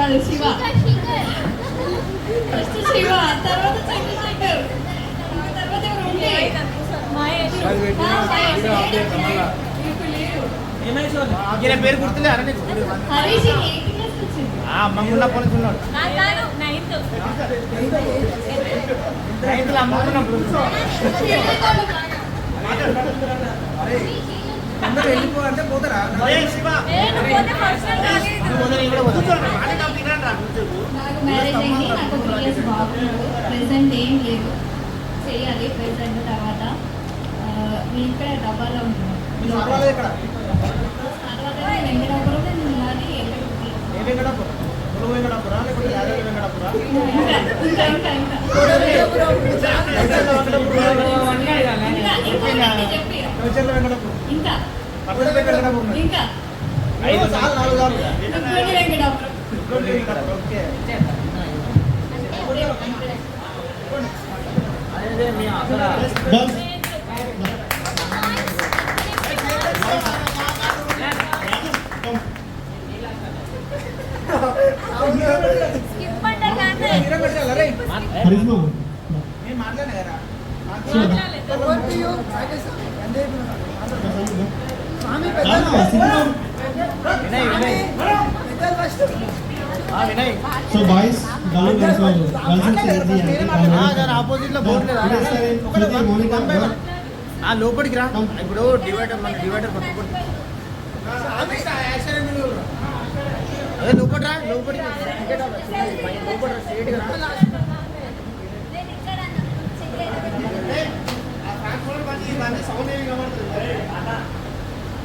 కాదు శివ ఫస్ట్ శివ తర్వాత చంద్రశేఖర్ తర్వాత ఎవరు ఉండే పేరు గుర్తులే అరే హరీష్ అమ్మమ్మ పోలీసు ఉన్నాడు రైతులు అమ్మకున్నప్పుడు అందరూ వెళ్ళిపోవాలంటే పోతారా నాకు మ్యారేజ్ అయింది నాకు 3 years బాబు ప్రెసెంట్ ఏం లేదు చేయాలి ప్రెసెంట్ తర్వాత నేను ఇక్కడ డబ్బాలో ఉంటున్నాను వెంకటాపురం నేను ఉన్నది ఇంకా ఇంకా So boys, ఆపోజిట్ లో బోర్డు లోపలికి రా ఇప్పుడు డివైడర్ మన డివైడర్ పట్టుకోండి లోపల రా లోపలికి లోపల స్ట్రైట్ రా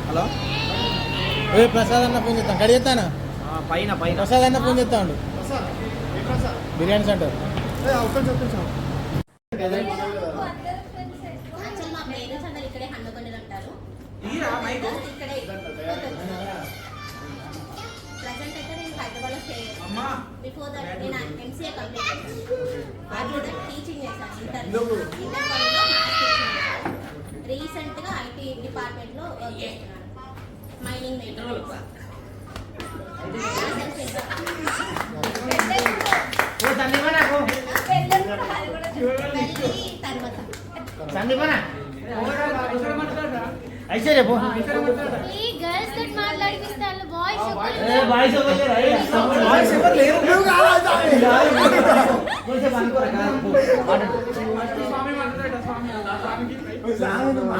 హలో ఏ ప్రసాద్ అన్న ఫోన్ చేస్తాను గడిస్తానా పైన పైన ప్రసాద్ అన్న ఫోన్ చేస్తా ఉండు బిర్యానీ సెంటర్ రీసెంట్ గా ఐటీ డిపార్ట్మెంట్ లో వర్క్ చేస్తున్నాను మైనింగ్ మెటీరియల్స్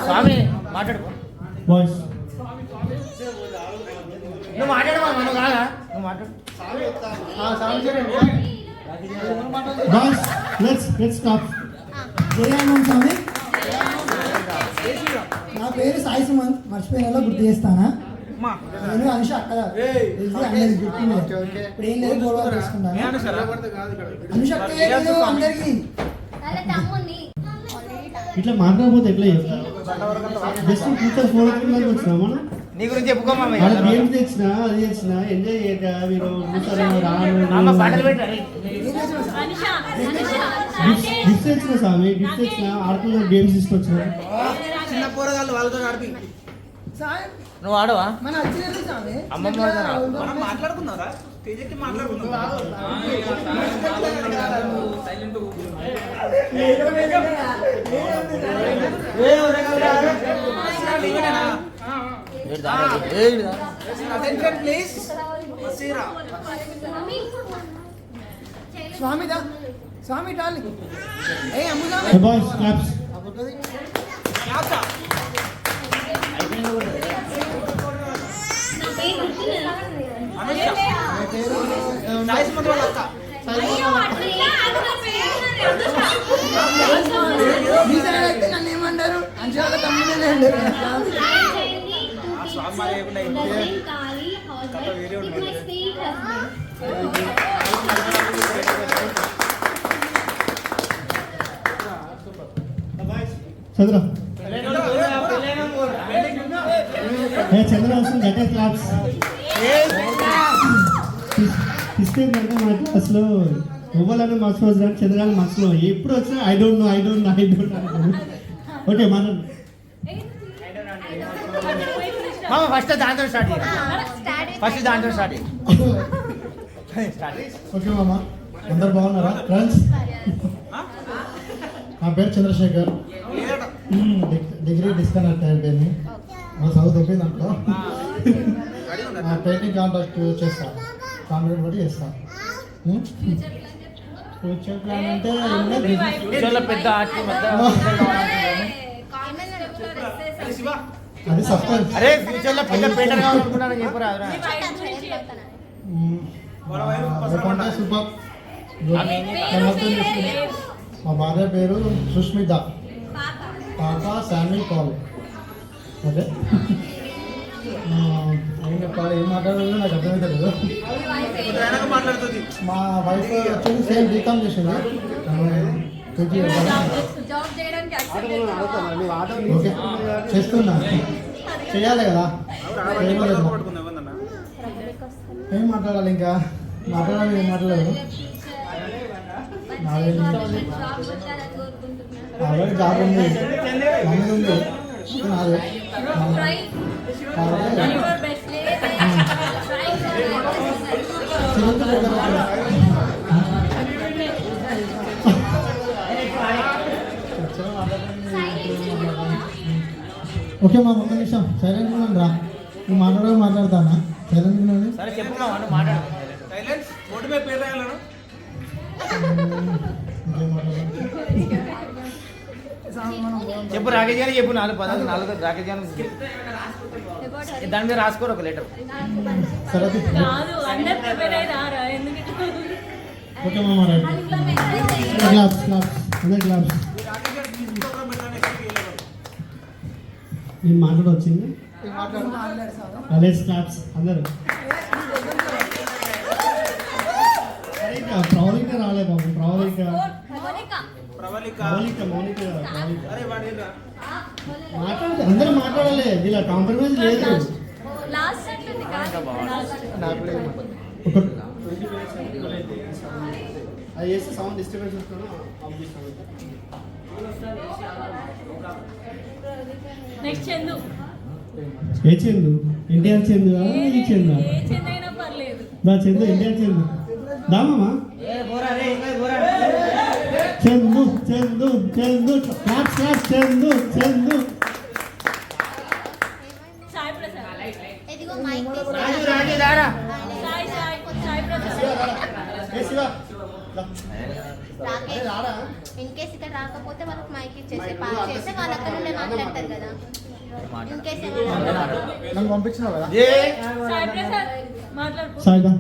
స్వామి మాట్లాడుకో నువ్వు మాట్లాడమా మనం కాదా నువ్వు మాట్లాడు let's stop. స్వామి నా పేరు సాయి సుమంత్ మర్చిపోయిన గుర్తు చేస్తానా నేను అనుష అక్కడ ఇప్పుడు ఏం లేదు గొడవ చేసుకున్నాను అనుష అందరికి ఇట్లా మాట్లాడకపోతే ఎట్లా చెప్తాను జస్ట్ కూర్చొని ఫోన్ వచ్చినా మనం నీ గురించి చెప్పుకోమా గేమ్స్ తెచ్చినా అది తెచ్చినా ఎంజాయ్ చేయక మీరు గిఫ్ట్ తెచ్చిన స్వామి గిఫ్ట్ తెచ్చిన ఆడుతున్న గేమ్స్ తీసుకొచ్చిన చిన్న పోరగాళ్ళు వాళ్ళతో ఆడిపి నువ్వు ఆడవా అమ్మమ్మ మాట్లాడుకున్నారా స్వామి డార్లింగ్ ఏ అమ్ముదా బాయ్స్ క్లాప్స్ నన్ను ఏమంటారు అంశాల తమ్ముడే చంద్ర చంద్ర వస్తుంది గట్టే క్లాప్స్ ఇస్తే మన క్లాస్లో మొబైల్ మర్చిపోవచ్చు కానీ చంద్రగాని మనసులో ఎప్పుడు వచ్చినా ఐ డోంట్ నో ఓకే మనం ఫస్ట్ దాంతో స్టార్ట్ ఓకే మామ, అందరు బాగున్నారా ఫ్రెండ్స్? నా పేరు చంద్రశేఖర్. డిగ్రీ డిస్కనెక్ట్ అయిపోయింది, మా చదువు తప్పింది అంటో. పెయింటింగ్ కాంట్రాక్ట్ చేస్తా, కాంట్రాక్ట్ కూడా చేస్తా. ఫ్యూచర్ ప్లాన్ అంటే పెద్ద అది సస్పెన్స్. అరే ఫ్యూచర్ లో పెద్ద పెయింటర్ కావాలనుకున్నాను చెప్పరా? సూపర్. మా భార్య పేరు సుష్మిత, పాప శామ్యుల్ పాల్. ఓకే, ఏం చెప్పాలి, ఏం మాట్లాడాలో నాకు అర్థమవుతుంది. మా వైఫ్ వచ్చేసి సేమ్ బీకామ్ చేసింది. ఓకే, చేస్తున్నా, చేయాలి కదా, చేయలేదు. ఏం మాట్లాడాలి, ఇంకా మాట్లాడాలి, ఏం మాట్లాడలేదు. ఆల్రెడీ జాబ్ ఉంది, మమ్మీ ఉంది, నాదే. ఓకే మా ఒక్క నిమిషం సైలెంట్ ఉన్నాను రా, నువ్వు మాట్లాడతానా? సైలెంట్ ఉన్నాను. సరే చెప్పుకున్నావు మాట్లాడు. చెప్పు రాకేష్ గారికి చెప్పు, 4 పదాలు 4 రాకేష్ గారికి దాని మీద రాసుకోరు ఒక లెటర్. సరే ఓకే మామ, రైట్. క్లాప్స్ క్లాప్స్ అందరు క్లాప్స్. నేను మాట్లాడొచ్చింది, లెట్స్ క్లాప్స్ అందరు. ప్రవళిక రాలే బాబు, ప్రవళిక మాట్లాడాలి, అందరూ మాట్లాడాలి, ఇలా కాంప్రమైజ్ లేదు. ఒక అది చేస్తే సౌండ్ డిస్టర్బెన్స్ వస్తాను. నెక్స్ట్ చందు. ఏ చందు? ఎన్టీఆర్ చందు, ఈ చందు, నా చందు, ఎన్టీఆర్ చందు. దామమ్మా చందు చందు చందు క్లాస్ క్లాస్ చందు చందు. సాయి ప్రసాద్. ఇదిగో మైక్ రాజు దారా సాయి ప్రసాద్. ఇన్ కేస్ ఇక్కడ రాకపోతే వాళ్ళకి మైక్ ఇచ్చేసి పాస్ చేస్తే వాళ్ళు అక్కడ నుండి మాట్లాడతారు కదా. ఇన్ కేస్ నన్ను పంపించినావు కదా. సాయి ప్రసాద్ మాట్లాడు. సాయిదా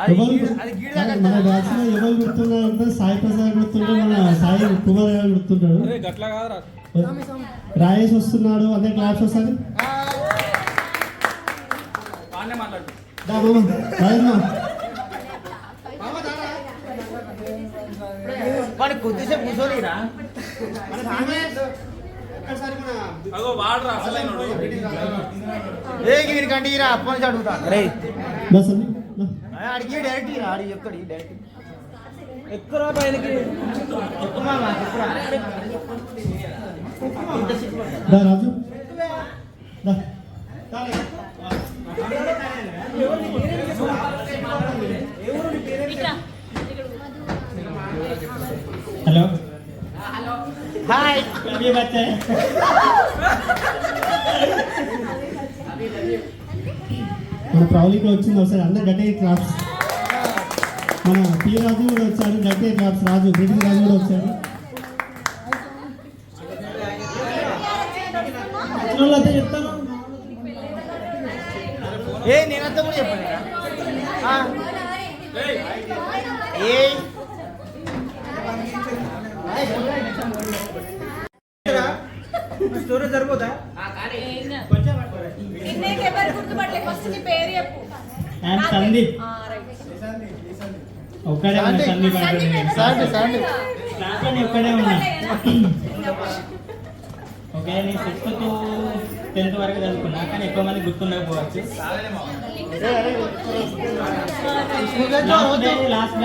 అది మన బ్యాచ్ లో ఎవరు గుర్తున్నారంటే సాయి ప్రసాద్ గుర్తుంటే, మన సాయి కుమార్ గారు గుర్తుంటాడు. రాయేష్ వస్తున్నాడు, అదే క్లాస్ వస్తుంది. వాడు కొద్దిసేపు కూర్చోలేరా? వీరికంటే ఇరా అప్పటి నుంచి అడుగుతాను. రే అడిగి డైరెక్ట్ ఆడి చెప్తాడు, డైరెక్ట్ ఎక్కువ పైనకి ఎక్కువ రాజు హలో హాయ్ బచ్చే. మన ప్రవళిక వచ్చింది, ఒకసారి అందరు గట్టిగా క్లాప్స్. మన పి రాజు కూడా వచ్చాడు, గట్టిగా క్లాప్స్. రాజు బ్రిటిష్ రాజు కూడా వచ్చాడు. అయితే చెప్తాను, ఏ నేనంతా కూడా చెప్పాను. స్టోరేజ్ సరిపోతా? సందీప్ ఒక్కడే ఉన్నా, సందీప్ ఒక్కడే ఉన్నా. ఓకే, నేను 6th to 10th వరకు చదువుకున్నా, కానీ ఎక్కువ మంది గుర్తుండకపోవచ్చు. లాస్ట్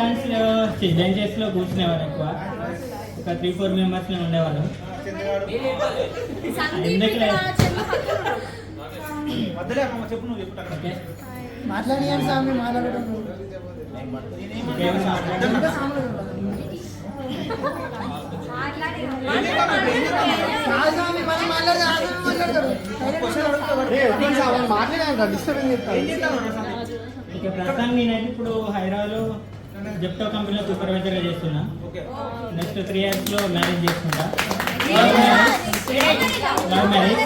బెంచెస్ లో కూర్చునేవారు ఎక్కువ, ఒక 3-4 మెంబర్స్ ఉండేవాళ్ళం. ఎందుకులే మాట్లాడి స్వామి మాట్లాడడం స్వామి మనం మాట్లాడతారు మాట్లాడాక డిస్టర్బెన్స్ ఓకే, ప్రస్తుతానికి నేనైతే ఇప్పుడు హైదరాబాద్లో జెప్టో కంపెనీలో సూపర్వైజర్గా చేస్తున్నా. నెక్స్ట్ 3 years లో మ్యారేజ్ చేసుకుంటా. Love marriage.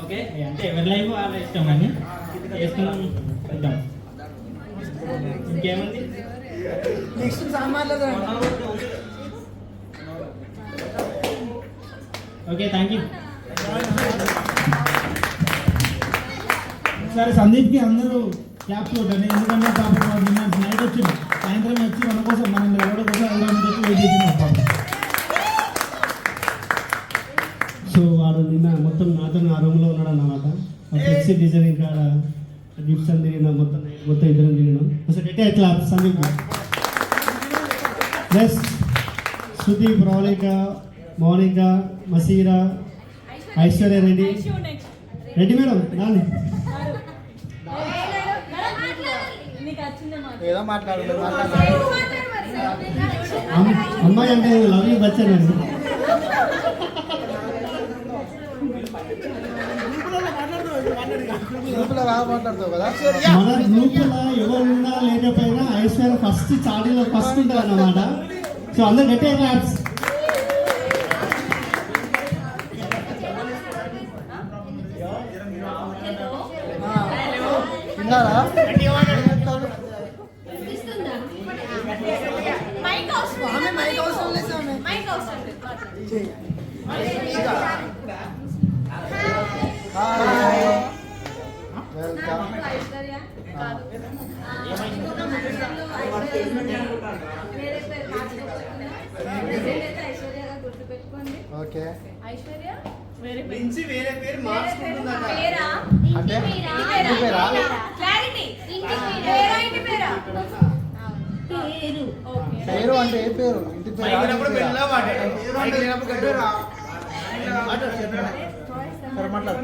ఓకే, అంటే ఎవరి లైఫ్ వాళ్ళ ఇష్టం అని చేసుకున్నాం. చూద్దాం ఇంకేముంది. నెక్స్ట్ సార్ మాట్లాడతారు. Okay, thank you. సరే సందీప్కి అందరూ క్యాప్స్ కొట్టండి, ఎందుకంటే పాపం నైట్ వచ్చింది, సాయంత్రం వచ్చి మన కోసం మనం ఎవరి కోసం వెళ్ళాలని చెప్పి వెయిట్ చేస్తున్నాం. సో వాడు నిన్న మొత్తం నాతో ఆ రూమ్లో ఉన్నాడు అన్నమాట. ఫ్లెక్సీ డిజైనింగ్ కాడ గిఫ్ట్స్ అని తిరిగిన మొత్తం ఇద్దరం తిరిగినాం. అసలు ఎట్టే ఎట్లా సందీప్ ప్లస్ శృతి, ప్రవళిక, మౌనిక, మసీరా, ఐశ్వర్య రెడ్డి. రెడ్డి మేడం రాని నీకు వచ్చిందే మాట. ఏదో మాట్లాడు. అమ్మాయి అంటే లవ్ యూ బచ్చన్ అండి. మాట్లాడుతావు కదా. మన గ్రూపులో ఎవరున్నా లేకపోయినా ఐశ్వర్య ఫస్ట్ స్టార్టింగ్ లో ఫస్ట్ ఉంటుంది అన్నమాట. సో అందరు గట్టే క్లాప్స్. తిన్నారా? వినిపిస్తుందా? మైక్ అవసరం స్వామి లేదా? మైక్ అవసరం లేదు స్వామి. మైక్ అవసరం లేదు. వెల్కమ్. ఐశ్వర్య కాదు. వేరే పేరు మార్చుకోకుండా ఐశ్వర్యగా గుర్తుపెట్టుకోండి. ఓకే. ఐశ్వర్య వేరే పేరు. వేరే పేరు పేరా? అంటే ఇంటి పేరా? క్లారిటీ. ఇంటి పేరా? ఇంటి పేరా? పేరు. ఓకే. పేరు అంటే ఏ పేరు? ఇంటి పేరు. సరే మాట్లాడు.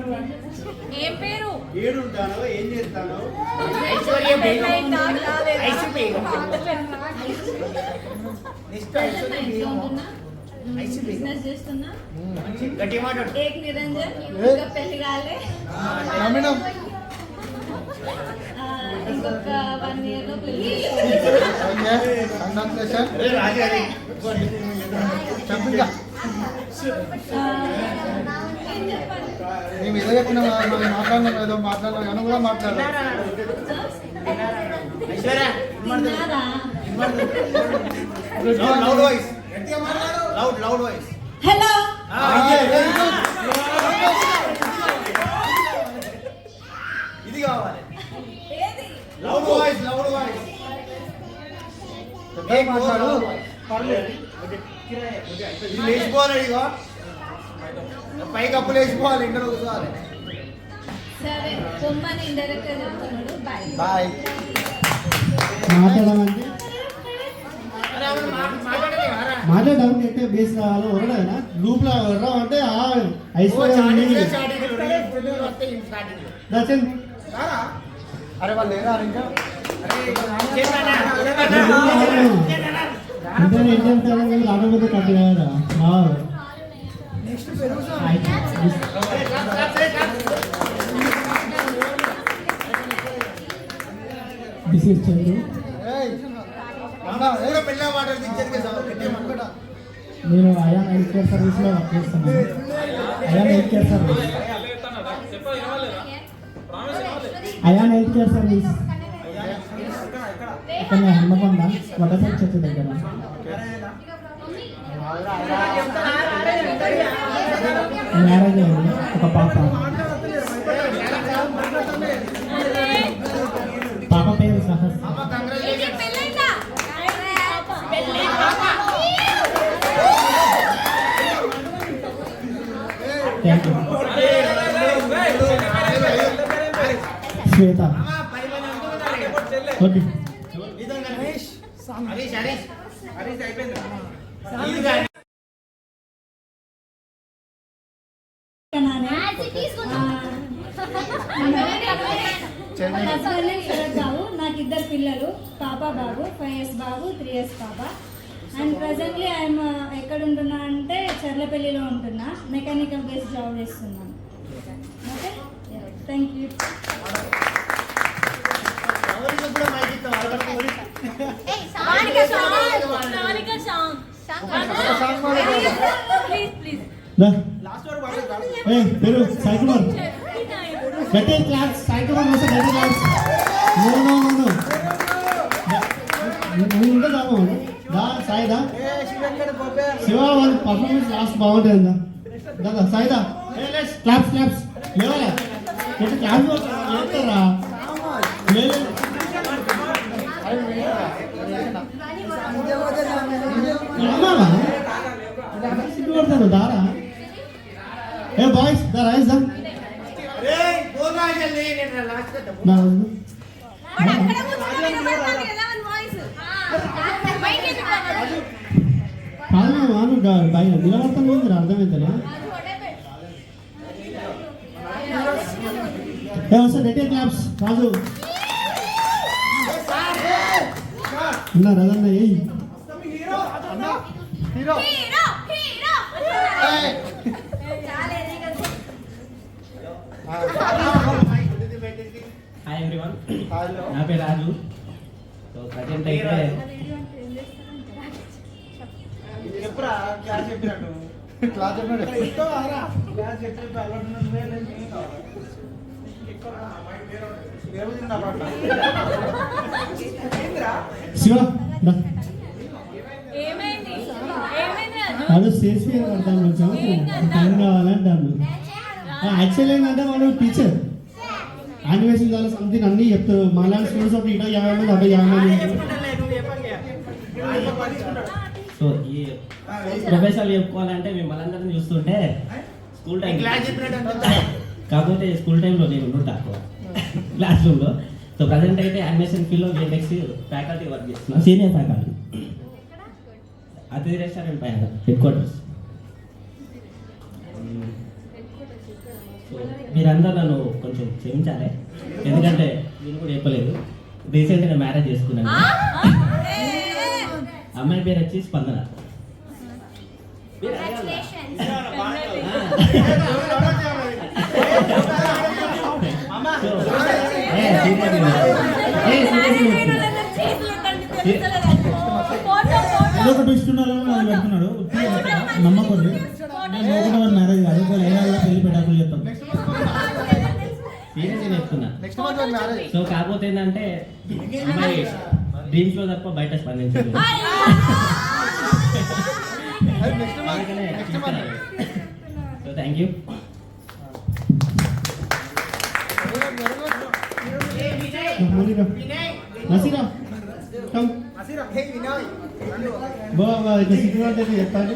ఏం పేరు? ఏడుంటానో ఏం చేస్తానో పెళ్ళైందా? కాలేదా? బిజినెస్ చేస్తున్నా. ఏక్ నిరంజన్ ఏ? ఇంకా పెళ్లి కాలే. నమ్మినాం. ఇంకొక 1 year లో పెళ్లి. Okay, congratulation. చెప్పు ఇంకా. ఏం చెప్పాలి? మేము ఏదో చెప్పినాం, మాట్లాడినాం, ఏదో మాట్లాడినాం కానీ కూడా మాట్లాడాలి. తిన్నారా? హలో. ఇది కావాలి. ఏది? Loud voice. మాట్లాడు. ఇది లేచిపోవాలి. ఇదిగో పైకి అప్పులు వేసిపోవాలి. ఇంటర్ కూర్చోవాలి. సరే బొమ్మని ఇండైరెక్ట్ గా చెప్తున్నాడు. బాయ్. బాయ్. మాట్లాడమంటే మాట్లాడడానికి అంటే బేస్ కావాలి. ఎవరైనా గ్రూప్ లో ఎవరు అంటే ఐశ్వర్య దర్శన్ అరే వాళ్ళు లేరా ఇంకా? రాకపోతే కట్టు కదా. నెక్స్ట్ పెరుగు స్వామి. This is Chandu. నేను అయాన్ హెల్త్ కేర్ సర్వీస్లో వర్క్ చేస్తున్నాను. Ayan health care service. Ayan health care service ఇక్కడ హన్మకొండ వడపల్లి చెట్టు దగ్గర. మ్యారేజ్ అయింది, ఒక పాప. పాప పేరు సహస్. పెళ్ళైందా? Thank you. Shweta. Okay. Harish. Husband name Sharath Babu. నాకు 2 పిల్లలు, పాప బాబు, 5 years బాబు, 3 years పాప. అండ్ ప్రజెంట్లీ ఐఎమ్ ఎక్కడ ఉంటున్నా అంటే చర్లపల్లిలో ఉంటున్నా. మెకానికల్ బేస్ జాబ్ చేస్తున్నాను. Okay, thank you. పేరు సాయి కుమార్. గట్టే క్లాస్. సాయి కుమార్ వస్తే గట్టే క్లాస్. నో నో నో నువ్వు ఉంటే దాము దా సాయిదా. శివ వాళ్ళ పర్ఫార్మెన్స్ లాస్ట్ బాగుంటుంది దాదా. సాయిదా క్లాప్స్ క్లాప్స్ లేవాలా క్లాస్ చేస్తారా? లేదు సిగ్గుపడతాను దారా. ఏ బాయ్స్ దా రైస్ దా కాదు బయట నిలబడతాను మీరు అర్థమైందా? Sir ready claps. రాజు ఉన్నారు అదన్నా. హాయ్ ఎవ్రీవన్, నా పేరు రాజు. సో ప్రజెంట్ అయితే శివ ఏమైంది అది స్టేజ్ మీద పడతాను కొంచెం టైం కావాలంటాను. యాక్చువల్ ఏంటంటే వాడు టీచర్ యానిమేషన్ చాలా సంథింగ్ అన్నీ చెప్తారు. మలయాళం స్కూల్స్ ఒక 50 మంది 50 మంది. సో ఈ ప్రొఫెసర్ చెప్పుకోవాలంటే మిమ్మల్ని అందరిని చూస్తుంటే స్కూల్ టైం కాకపోతే స్కూల్ టైంలో నేను ఉంటా క్లాస్ రూమ్లో. సో ప్రజెంట్ అయితే యానిమేషన్ ఫీల్డ్లో VFX ఫ్యాకల్టీ వర్క్ చేస్తున్నాను, సీనియర్ ఫ్యాకల్టీ. అతిథి రెస్టారెంట్ పైన హెడ్-క్వార్టర్స్. సో మీరందరూ నన్ను కొంచెం క్షమించాలి, ఎందుకంటే నేను కూడా చెప్పలేదు. రీసెంట్గా మ్యారేజ్ చేసుకున్నాను. అమ్మాయి పేరు వచ్చి స్పందన. ఒకటి ఇస్తున్నారో అది పెడుతున్నాడు నమ్మకండి. నేను ఒకటి మ్యారేజ్ కాదు, పెళ్లి పెట్టాకులు చెప్తాం. చెప్తున్నా. సో కాకపోతే ఏంటంటే అమ్మాయి డ్రీమ్స్ లో తప్ప బయట స్పందించలేదు. So thank you. చెప్పాలి.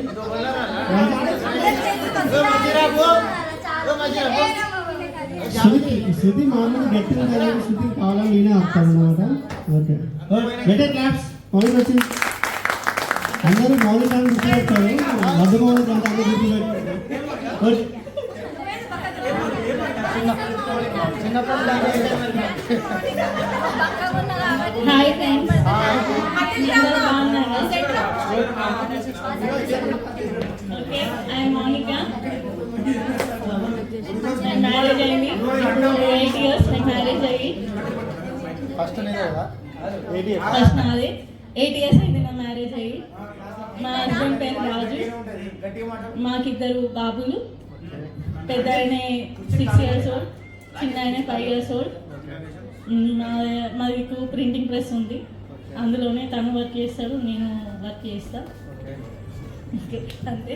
శృతి మామూలు గట్టిగా శృతి కావాలని నేనే వస్తాను అనమాట. Okay better claps. మౌలిక వచ్చింది. అందరూ మౌలిక గుర్తుపెట్టారు. మధ్య మౌలిక అంటే అందరూ గుర్తుపెట్టారు. Hi friends, okay I'm Mounika. Marriage అయింది 8 years. నాకు మ్యారేజ్ అయ్యి ఫస్ట్ నాది 8 years అయింది నా మ్యారేజ్ అయ్యి. మా హస్బెండ్ పేరు రాజు. మాకిద్దరు బాబులు. పెద్ద ఆయన 6 years old, చిన్న ఆయన 5 years old. మాది ప్రింటింగ్ ప్రెస్ ఉంది, అందులోనే తను వర్క్ చేస్తాడు, నేను వర్క్ చేస్తా అంతే.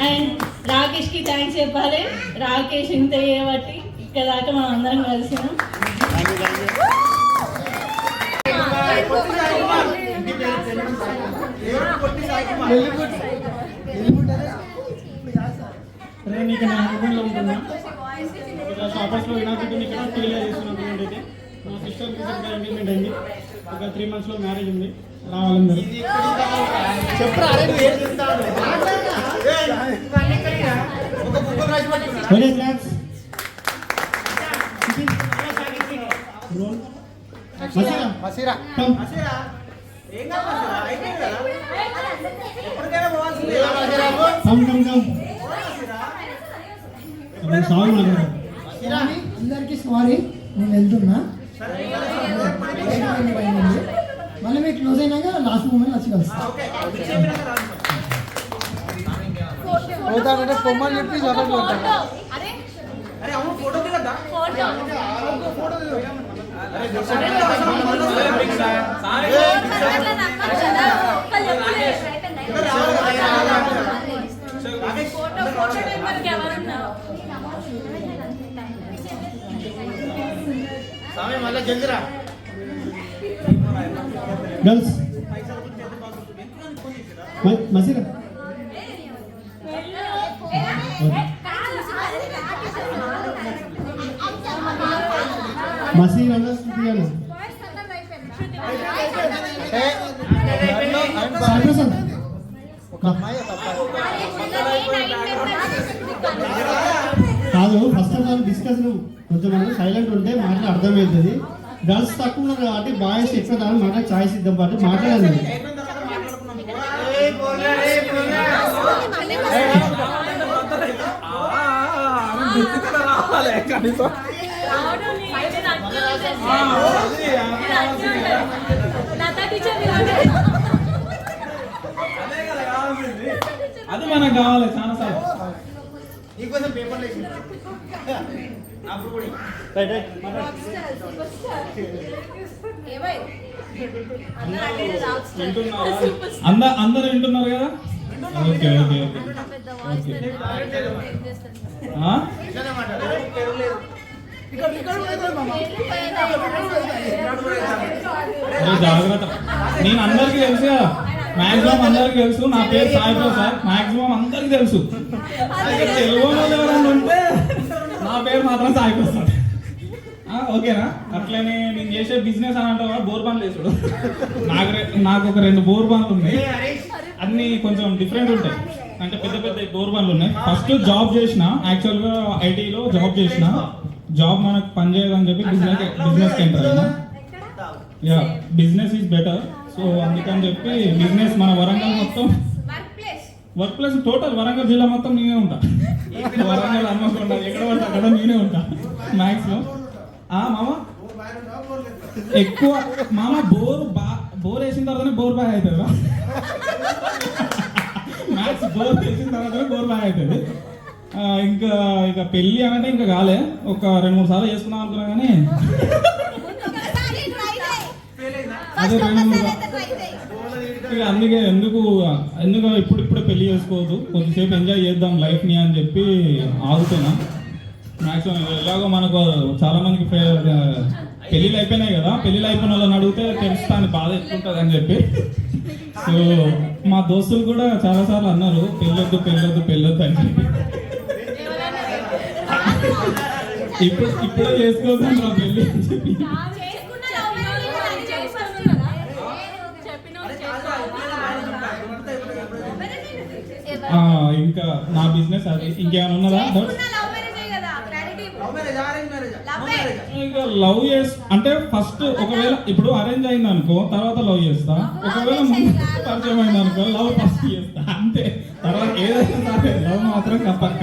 అండ్ రాకేష్కి థ్యాంక్స్ చెప్పాలి. రాకేష్ ఇంత చేయబట్టి ఇక్కడ దాకా మనం అందరం కలిసినాం. నేను నా హస్బెండ్లో ఉంటున్నా. ఇక్కడ షాపర్స్లో వినాయకుడిని ఇక్కడ క్లియర్ చేస్తున్నాను. అయితే మా సిస్టర్ రీసెంట్గా ఎంగేజ్మెంట్ అయింది. ఒక 3 monthsలో మ్యారేజ్ ఉంది. రావాలందరూ. Okay claps. రోల్ మసీరా మసీరా కమ్ ఏం కాదు మసీరా అయిపోయింది కదా ఎప్పటికైనా పోవాల్సిందే కమ్ కమ్ కమ్ సారీ మాట్లాడు అందరికి సారీ నేను వెళ్తున్నా మళ్ళీ మీకు క్లోజ్ అయినాక లాస్ట్ మూమెంట్ వచ్చి కలుస్తాను పోతానంటే పొమ్మని చెప్పి చదవదు అరే అరే అవును ఫోటో దిగద్దా ఫోటో ఫోటో దిగ ఫోటో నెంబర్కి ఎవరున్నారు స్వామి మళ్ళీ జల్దిరా గర్ల్స్ మసీరా మసీరా శృతిగాను సాయిప్రసాద్ కాదు ఫస్ట్ ఆఫ్ ఆల్ డిస్కషన్ కొంచెం సైలెంట్ ఉంటే మాటలు అర్థమవుతుంది గర్ల్స్ తక్కువ ఉన్నారు కాబట్టి బాయ్స్ ఎక్కువ దాని మాట ఛాయిస్ ఇద్దాం పాటు మాట్లాడాలి అది మనకు కావాలి చాలా సార్లు నీకోసం పేపర్లు వేసి అప్పుడు కూడా అందరు వింటున్నారు కదా ఓకే ఓకే ఓకే జాగ్రత్త నేను అందరికీ తెలుసు కదా మాక్సిమం అందరికి తెలుసు నా పేరు సాయి ప్రసాద్ మాక్సిమం అందరికి తెలుసు తెలుగు ఎవరైనా ఉంటే నా పేరు మాత్రం సాయి ప్రసాద్ ఓకేనా అట్లనే నేను చేసే బిజినెస్ అని అంటే బోర్ బాన్లు వేసుడు నాకు ఒక 2 బోర్ బాన్లు ఉన్నాయి అన్ని కొంచెం డిఫరెంట్ ఉంటాయి అంటే పెద్ద పెద్ద బోర్ బాన్లు ఉన్నాయి ఫస్ట్ జాబ్ చేసిన యాక్చువల్గా ఐటీలో జాబ్ చేసిన జాబ్ మనకు పని చేయదని చెప్పి బిజినెస్కి ఎంటర్ అయినా yeah business is better so అందుకని చెప్పి బిజినెస్ మన వరంగల్ మొత్తం వర్క్ ప్లేస్ టోటల్ వరంగల్ జిల్లా మొత్తం నేనే ఉంటా వరంగల్ హన్మకొండ ఎక్కడ పడితే అక్కడ నేనే ఉంటా మ్యాక్సిమం మామ ఎక్కువ మామ బోర్ వేసిన తర్వాతనే బోర్ బాయ్ అవుతుంది మ్యాక్స్ బోర్ వేసిన తర్వాతనే బోర్ బాయ్ అవుతుంది ఇంకా ఇక పెళ్ళి అంటే ఇంకా కాలే ఒక 2-3 సార్లు చేసుకుందాం అనుకున్నా కానీ అదే 2-3 ఇక అందుకే ఎందుకు ఇప్పుడిప్పుడే పెళ్లి చేసుకోవద్దు కొద్దిసేపు ఎంజాయ్ చేద్దాం లైఫ్ని అని చెప్పి ఆగుతున్నా మ్యాక్సిమం ఎలాగో మనకు చాలా మందికి పెళ్ళిళ్ళు అయిపోయినాయి కదా పెళ్ళిళ్ళు అయిపోయిన వాళ్ళని అడిగితే తెలుస్తాను బాధ ఎట్లుంటుంది అని చెప్పి సో మా దోస్తులు కూడా చాలా సార్లు అన్నారు పెళ్ళొద్దు అని చెప్పి ఇప్పుడే చేసుకోవద్దు నా పెళ్ళి అని చెప్పి ఇంకా నా బిజినెస్ అది ఇంకేమైనా ఉన్నదా ఇంకా లవ్ అంటే ఫస్ట్ ఒకవేళ ఇప్పుడు అరేంజ్ అయింది అనుకో తర్వాత లవ్ చేస్తా ఒకవేళ ముందు పరిచయం అయింది అనుకో లవ్ ఫస్ట్ చేస్తా అంతే తర్వాత ఏదైనా సరే లవ్ మాత్రం పక్క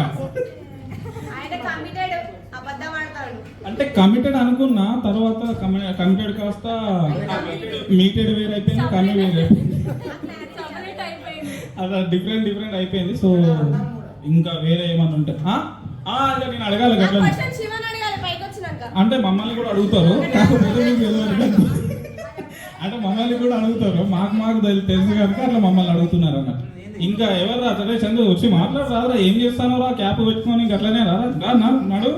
అంటే కమిటెడ్ అనుకున్నా తర్వాత కమిటెడ్ కాస్త మీటెడ్ వేరే అయిపోయింది కమి వేరే అయిపోయింది అలా డిఫరెంట్ అయిపోయింది సో ఇంకా వేరే ఏమన్నా ఉంటే నేను అడగాలి గట్ల అంటే మమ్మల్ని కూడా అడుగుతారు కాకపోతే అంటే మమ్మల్ని కూడా అడుగుతారు మాకు తెలుసు కనుక అట్లా మమ్మల్ని అడుగుతున్నారు అన్నట్టు ఇంకా ఎవరు రాత్రే చందు వచ్చి మాట్లాడరా ఏం చేస్తానో రా క్యాప్ పెట్టుకొని అట్లనే రాదు నడు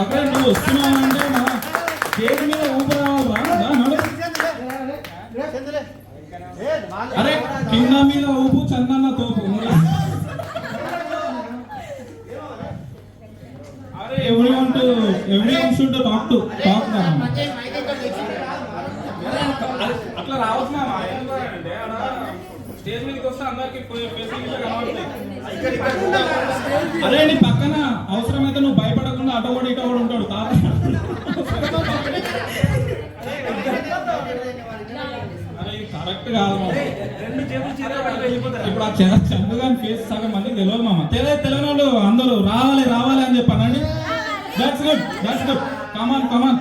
అక్కడ నువ్వు వస్తున్నావు అంటే నా స్టేజ్ మీద ఊపి రావాలరా నడు అరే కింద మీద ఊపు చందన్న తోపు అరే ఎవ్రీవన్ షుడ్ టాక్ అట్లా రావచ్చు అంటే స్టేజ్ మీదకి వస్తే అందరికి అరే నీ పక్కన అవసరమైతే నువ్వు భయపడకుండా అటోవాడు ఇటోవాడు ఉంటాడు తాత కరెక్ట్ కాదు మామ. ఇప్పుడు ఆ చందు గారి ఫేస్ సగం మంది తెలియదు మామ. తెలియని వాళ్ళు అందరూ రావాలి రావాలి అని చెప్పానండి. That's good, that's good. Come on come on.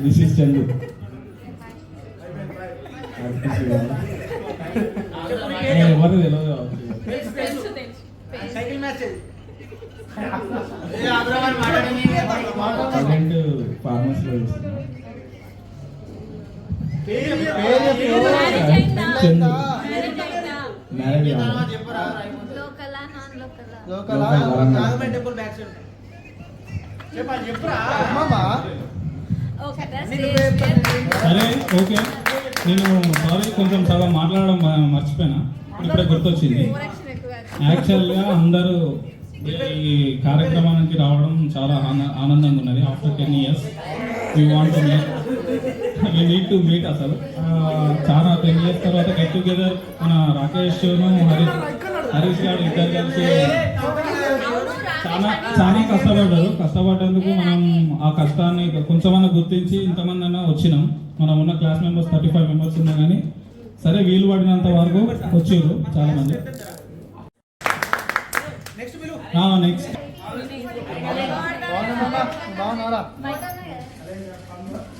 This is Chandu. ఎవరు తెలియదు. ప్రజెంట్ ఫార్మర్స్ లో చందు. మ్యారేజ్ లోకలా నాన్ సరే ఓకే. నేను సారీ కొంచెం సగం మాట్లాడడం మర్చిపోయినా, ఇప్పుడే గుర్తొచ్చింది. యాక్చువల్గా అందరూ ఈ కార్యక్రమానికి రావడం చాలా ఆనందంగా ఉన్నది. After 10 years we want to meet, we need to meet. అసలు చాలా 10 years తర్వాత గెట్ టుగెదర్ మన రాకేష్ హరీష్ గారు ఇద్దరు కలిసి చాలా కష్టపడ్డందుకు మనం ఆ కష్టాన్ని కొంచెమన్నా గుర్తించి ఇంతమంది అన్నా వచ్చినాం. మనం ఉన్న క్లాస్ మెంబర్స్ 35 మెంబర్స్ ఉన్నా కానీ సరే వీలు పడినంత వరకు వచ్చారు చాలా మంది. నెక్స్ట్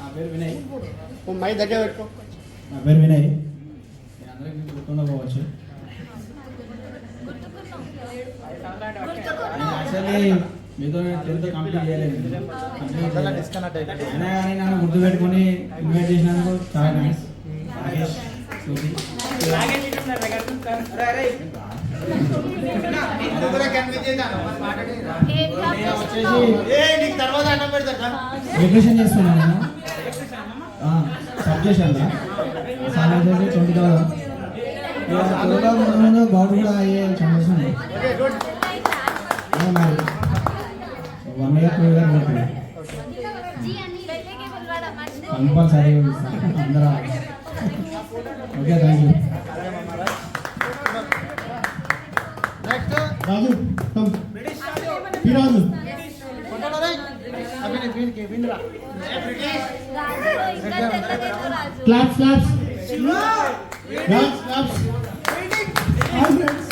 నా పేరు వినయ్. అందరికీ గుర్తుండకపోవచ్చు. యాక్చువల్లీ మీతో 10th కంప్లీట్ చేయలేదు అయినా కానీ నన్ను గుర్తుపెట్టుకొని ఇన్వైట్ చేసినందుకు చాలా థ్యాంక్స్. రాకేష్, శృతి. డెకరేషన్ చేస్తున్నాను నేను. సబ్ చేశాను చాలా 20,000 బాబు కూడా అయ్యే ఛాన్స్ ఉంది. 1 year 2 year ఉంటుంది కంపల్సరీ అందరూ. Okay thank you. Raju come. P Raju. Claps claps claps claps. Hi friends.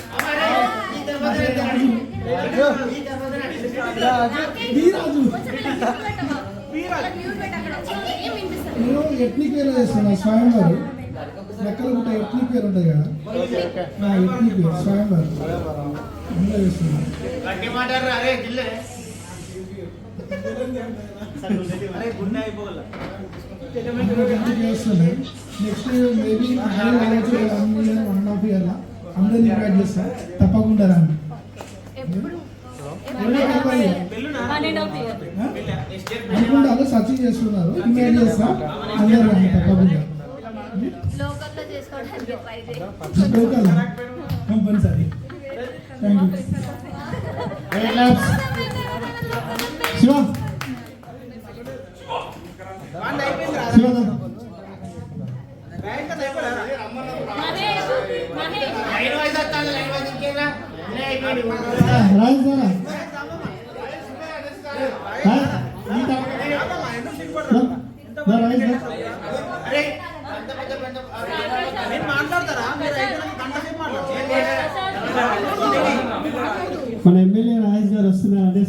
నేను ఎట్నిక్ వేర్ చేస్తున్నా. స్వయంవర్ లెక్కల పుట్ట ఎట్నిక్ వేర్ ఉంటుంది కదా, ఎట్నిక్ వేర్ స్వయంవర్ అందులో చేస్తున్నా. చేస్తున్నాయి. నెక్స్ట్ మేబీ 1.5 year అందరినీ ఇన్వైట్ చేస్తా, తప్పకుండా రండి. అనుకుంటారు సర్చింగ్ చేస్తున్నారు, ఇన్వైట్ చేస్తా అందరూ రండి తప్పకుండా. లోకల్లో చేసుకోవడానికి ట్రై చేయి. Local compulsory. Thank you. Shiva Shiva మన ఎమ్మెల్యే రాజేష్ గారు వస్తున్నారు అంటే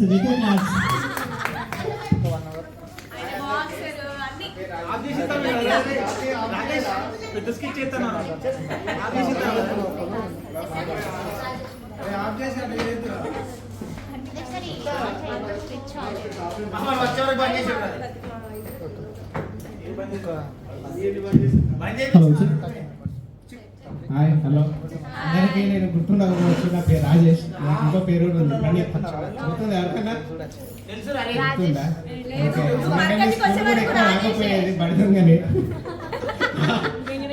హాయ్ హలో అందరికీ నేను గుర్తుండకపోవచ్చు. నా పేరు రాజేష్, నాకు ఇంకో పేరు కూడా ఉంది కానీ గుర్తుంది ఎవరికన్నా గుర్తుందా? ఎక్కువ రాకపోయేది పడుతుందని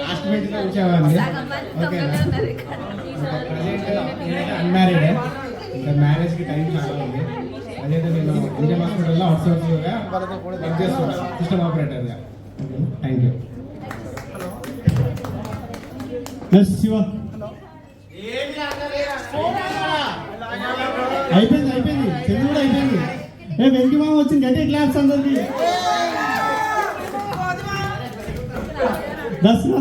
లాస్ట్ మినిట్లో వచ్చేవాడిని. ఓకేనా? ప్రజెంట్ అన్మ్యారీడ్, ఇంకా మ్యారేజ్కి టైం చాలా ఉంది. అదైతే నేను ఇండియన్ హాస్పిటల్లో అవుట్సోర్స్గా వర్క్ చేస్తున్నాను సిస్టమ్ ఆపరేటర్గా. Thank you. నెక్స్ట్ శివ. అయిపోయింది చంద్ర కూడా అయిపోయింది. వెంకీ మామ వచ్చింది. గట్టి క్లాప్స్ అందరికి. దసరా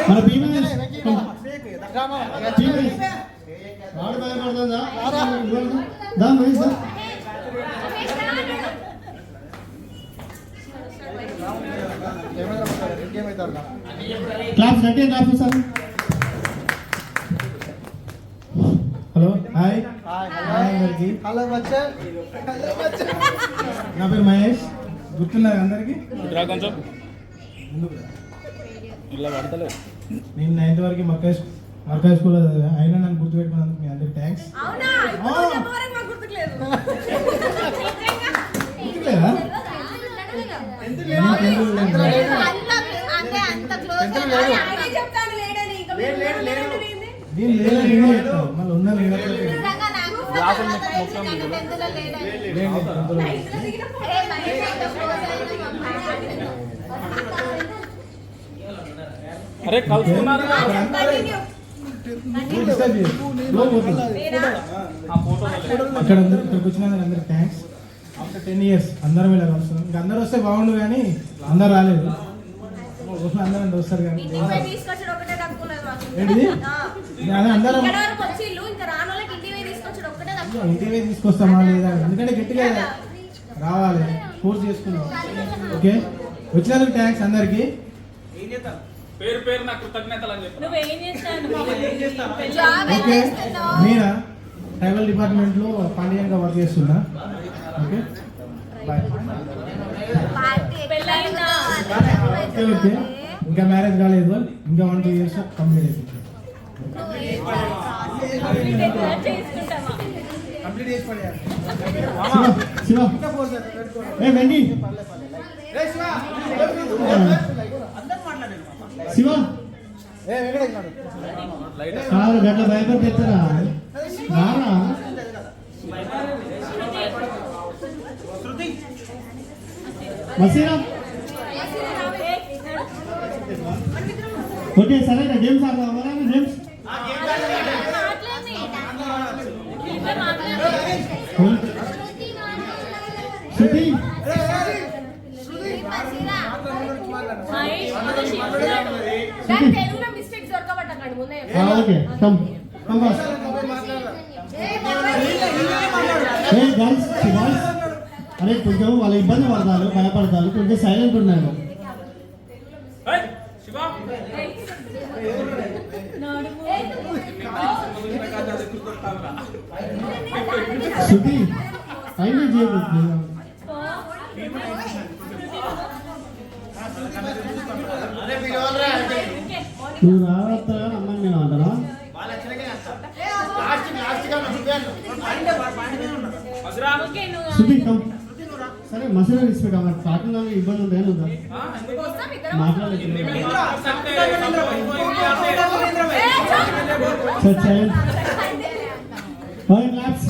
మన భీమేష్ వాడు భయపడుతుందా? దా మహేష్ దా. క్లాప్స్ గట్టి క్లాప్స్ సార్. హలో హాయ్ అందరికి. నా పేరు మహేష్. గుర్తున్నారు అందరికి? కొంచెం ఇలా పడతలేదు. నేను 9th వరకు మర్కాజ్ స్కూల్లో చదివా. అయినా నన్ను గుర్తుపెట్టుకున్నందుకు మీ అందరికి థ్యాంక్స్. అవునా ఇప్పుడు చెప్పవరకు మాకు గుర్తుకులేదు. గుర్తులేదా? అంటే అంత క్లోజ్ ఆయనే చెప్తాను లేడని ఇంకా మీరు లేడంటే ఏంది? నేను లేదని నేనే చెప్తాను. మళ్ళీ ఉన్న లేనట్లయితే నిజంగా నాకు టెన్త్లో లేడని. లేదు అంతలో. ఏ మహేష్ అయితే క్లోజ్ అయినా అరే కలుసుకున్నారు డిస్టర్బ్ చేయదు. లో పోతుంది. ఆ ఫోటో అక్కడ ఇక్కడికి వచ్చినందుకు అందరికి థ్యాంక్స్. ఆఫ్టర్ 10 years అందరం ఇలా కలుస్తున్నాం. ఇంకా అందరూ వస్తే బాగుండు కానీ అందరు రాలేదు. అందరూ వస్తారు కానీ ఇంటికి పోయి తీసుకొచ్చాడు ఒకటే తక్కువలేదు మాకు. ఏంటిది? అదే అందరం ఇక్కడ వరకు వచ్చిళ్ళు ఇంకా రాని వాళ్ళకి ఇంటికి పోయి తీసుకొచ్చాడు ఒకటే తక్కువ. ఇంటికి తీసుకొస్తామా లేదా? ఎందుకంటే గట్టిగా రావాలి, ఫోర్స్ చేసుకున్నాం. ఓకే, వచ్చినందుకు థ్యాంక్స్ అందరికి. పేరు పేరు నా కృతజ్ఞతలు అని చెప్పి నువ్వేం చేస్తాను? జాబ్ ఓకే, చేస్తున్నావు. మీరా ట్రైబల్ డిపార్ట్మెంట్లో పాండియన్గా వర్క్ చేస్తున్నా. Okay boy. పార్టీ పెళ్ళైందా? ఓకే ఓకే, ఇంకా మ్యారేజ్ కాలేదు. ఇంకా 1-2 years కంప్లీట్ అయిపోతుంది. చేసుకుంటామా? శివ ఏ వెండి శివ కాదు గట్ల భయపడి తెచ్చరా రారా. మసీరా ఓకే సరే గేమ్స్ ఆడదామా? గేమ్స్ శృతి తెలుగులో మిస్టేక్స్ దొరకబట్టకండి ముందే. Okay come come boss. ఏ గర్ల్స్ బాయ్స్, అరే కొంచెం వాళ్ళు ఇబ్బంది పడతారు, భయపడతారు, కొంచెం సైలెంట్ ఉన్నాను. శివ శృతి అయినా చేయకూడదు. నువ్వు రావద్దా అమ్మాయి నేను అంటారా? శృతి కమ్. సరే మసీరా రెస్పెక్ట్ అమ్మ. పాటలు ఇబ్బంది ఉంటాయి నువ్వు మాట్లాడలేదు. Claps.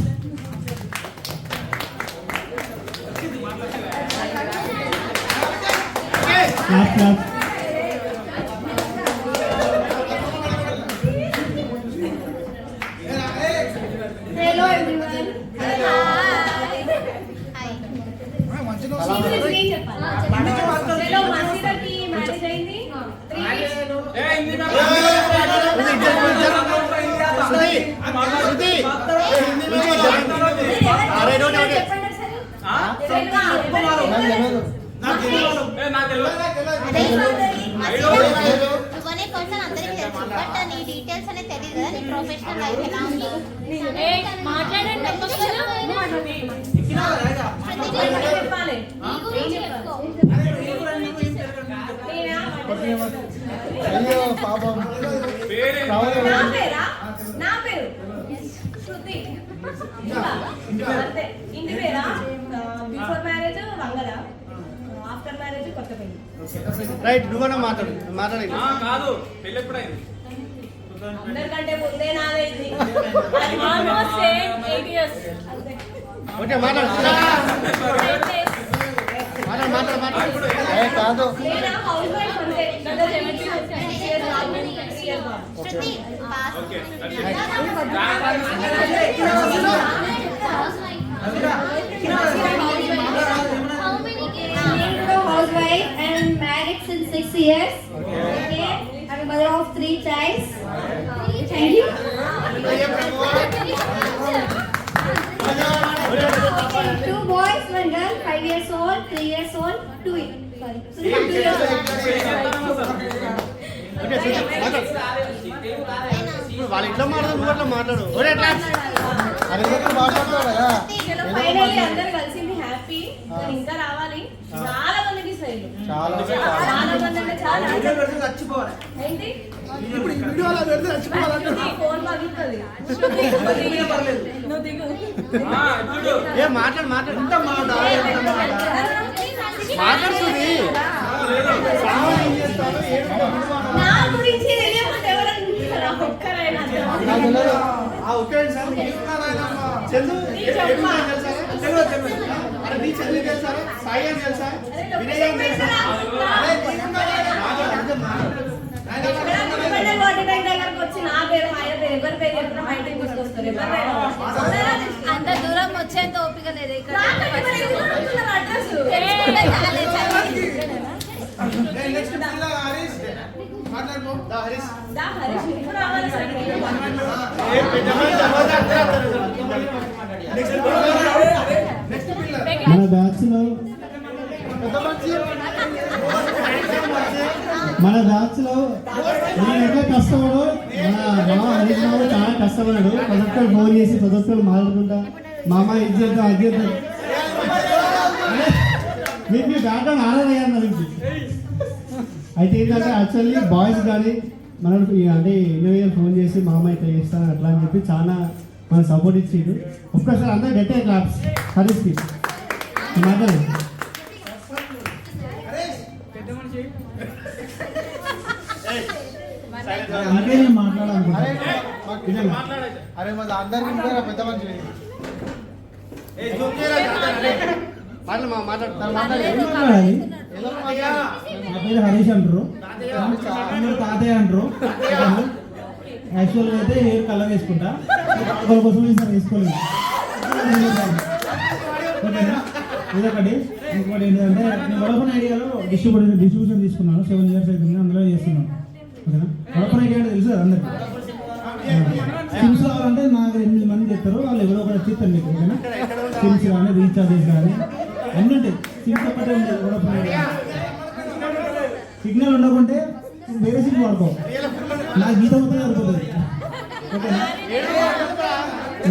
Clap clap. Hello everyone. Hello మసీరాకి మ్యారేజ్ అయింది 3 years. ఇవన్నీ క్వశ్చన్ అందరికీ తెలుసు బట్ నీ డీటెయిల్స్ అనేది తెలియదు కదా. నీ ప్రొఫెషనల్ లైఫ్ ఎలా ఉంది? మాట్లాడండి చెప్పాలి. నీ గురించి చెప్పుకో. నా పేరు శృతి. అంతే. ఇంటి పేరా before marriage Vangala, after marriage కొత్త పెళ్లి. రైట్, నువ్వన్నా మాట్లాడి. కాదు పెళ్ళి ఎప్పుడైంది? అందరికంటే ముందే నాదైంది. Almost 8 years. ఓకే మాట్లాడు. కాదు నేను హౌస్ వైఫ్ అంతే నా 76 years బాబు 3 years Babu Shruti pass how many housewife and married since 6 years. Okay. I'm a mother of 3 child. Thank you. 2 boys, 1 girl, 5 years old, 3 years old, 2 years. Sorry. 2 years వాళ్ళ ఇంట్లో మాట్లాడు finally అందరూ కలిసింది happy ఇంకా రావాలి చాలా మందికి సైలు చాలా మంది అంటే చాలా ఏంటి ఫోన్ పగులుతుంది నువ్వు దిగు నా గురించి తెలియకపోతే ఎవరన్నా ఒక్కరైనా దగ్గరకు వచ్చి నా పేరు మా ఆయన పేరు ఎవరి పేరు చెప్పినా మా ఇంటికి తీసుకొస్తారు అంత దూరం వచ్చేంత ఓపిక లేదు ఇక్కడ అడ్రస్ ఇప్పుడు రావాలి సార్ మన బ్యాచ్ లో నేనైతే కష్టపడు మన హరీష్ బాబు చాలా కష్టపడాడు ప్రతి ఒక్కరు ఫోన్ చేసి ప్రతి ఒక్కరు మాట్లాడుకుంటా మామ ఇది చేద్దాం అది చేద్దాం మీకు మీ బ్యాక్గ్రౌండ్ ఆర్డర్ అయ్యాను మనకి అయితే ఏంటంటే యాక్చువల్లీ బాయ్స్ కానీ మనం అంటే ఎన్నో ఫోన్ చేసి మామ ఇట్లా చేస్తాను అట్లా అని చెప్పి చాలా మనకు సపోర్ట్ ఇచ్చిండు ఒక్కసారి అందరూ గట్టిగా క్లాప్స్ హరీష్కి మాట్లాడు అందుకే నేను మాట్లాడాలనుకుంటున్నాను అరే మరి అందరికి పెద్ద మనిషి మాట్లాడాలి నా పేరు హరీష్ అంటారు అందరూ తాతయ్య అంటారు యాక్చువల్గా అయితే హెయిర్ కలర్ వేసుకుంటా ఒకరి కోసం ఈసారి వేసుకోలేదు ఓకేనా ఇదొకటి ఇంకోటి ఏంటంటే నేను వడఫోన్ ఐడియాలో డిస్ట్రిబ్యూషన్ తీసుకున్నాను 7 years అవుతుంది అందులో చేస్తున్నాను ఓకేనా వడఫోన్ ఐడియా అంటే తెలుసు కదా అందరికి సిమ్స్ కావాలంటే నాకు 8 మంది చెప్తారు వాళ్ళు ఎవరో ఒకటి చెప్తారు మీకు ఓకేనా సిమ్స్ కానీ రీఛార్జెస్ కానీ అన్నీ ఉంటాయి సిమ్స్ ఒక్కటే ఉంటుంది వడఫోన్ ఐడియా సిగ్నల్ ఉండకుంటే వేరే సిమ్ వాడుకో నా గీతం మొత్తం సరిపోతుంది ఓకేనా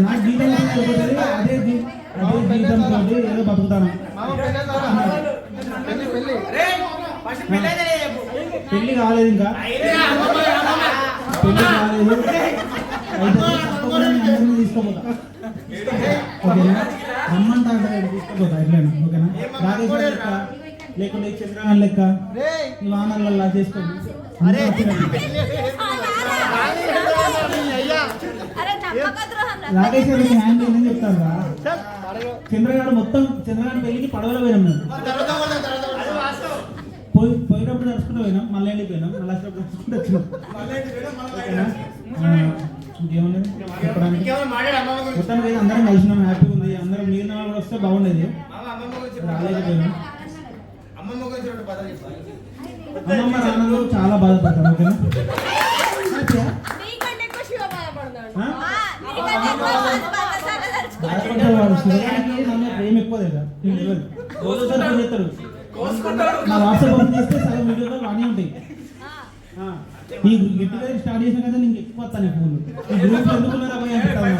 నా గీతం మొత్తం సరిపోతుంది అదే గీతంతో ఏదో బతుకుతాను పెళ్లి కాలేదు ఇంకా పెళ్లి కాలేదు అయితే అందరినీ తీసుకోపోతా ఓకేనా రమ్మంటా తీసుకోపోతా ఎట్లయినా ఓకేనా రాజేశ్వర లెక్క లేకుంటే చంద్రగాన్ లెక్క ఈ వాహనాలలో చేసుకోండి రాజేశ్వర హ్యాండ్ ఏంటని చెప్తారు రా చంద్రగాడు మొత్తం చంద్రగాడు పెళ్లికి పడవలో పోయినాం మేము పోయినప్పుడు నడుచుకుంటూ పోయినాం మళ్ళీ వెళ్ళిపోయినాం మళ్ళీ నడుచుకుంటూ వచ్చినాం ఇంకేమన్నది చెప్పడానికి మొత్తానికి అయితే అందరం కలిసినాం హ్యాపీగా ఉంది అందరం మీరు నా కూడా వస్తే బాగుండేది రాలేకపోయినాం అమ్మమ్మ నాన్నలు చాలా బాధపడతాను ఓకేనా బాధపడేవాడు శివగానికి నన్ను ప్రేమ ఎక్కువ తెలుసా నీకు తెలియదు రోజుసారి ఫోన్ చేస్తారు నా వాట్సాప్ ఓపెన్ చేస్తే సగం వీడియోలో బాగానే ఉంటాయి ఈ గట్టిగా స్టార్ట్ చేసిన కదా నీకు ఎక్కువ వస్తాను ఫోన్లు ఈ గ్రూప్ ఎందుకున్నారా పోయి అంటాను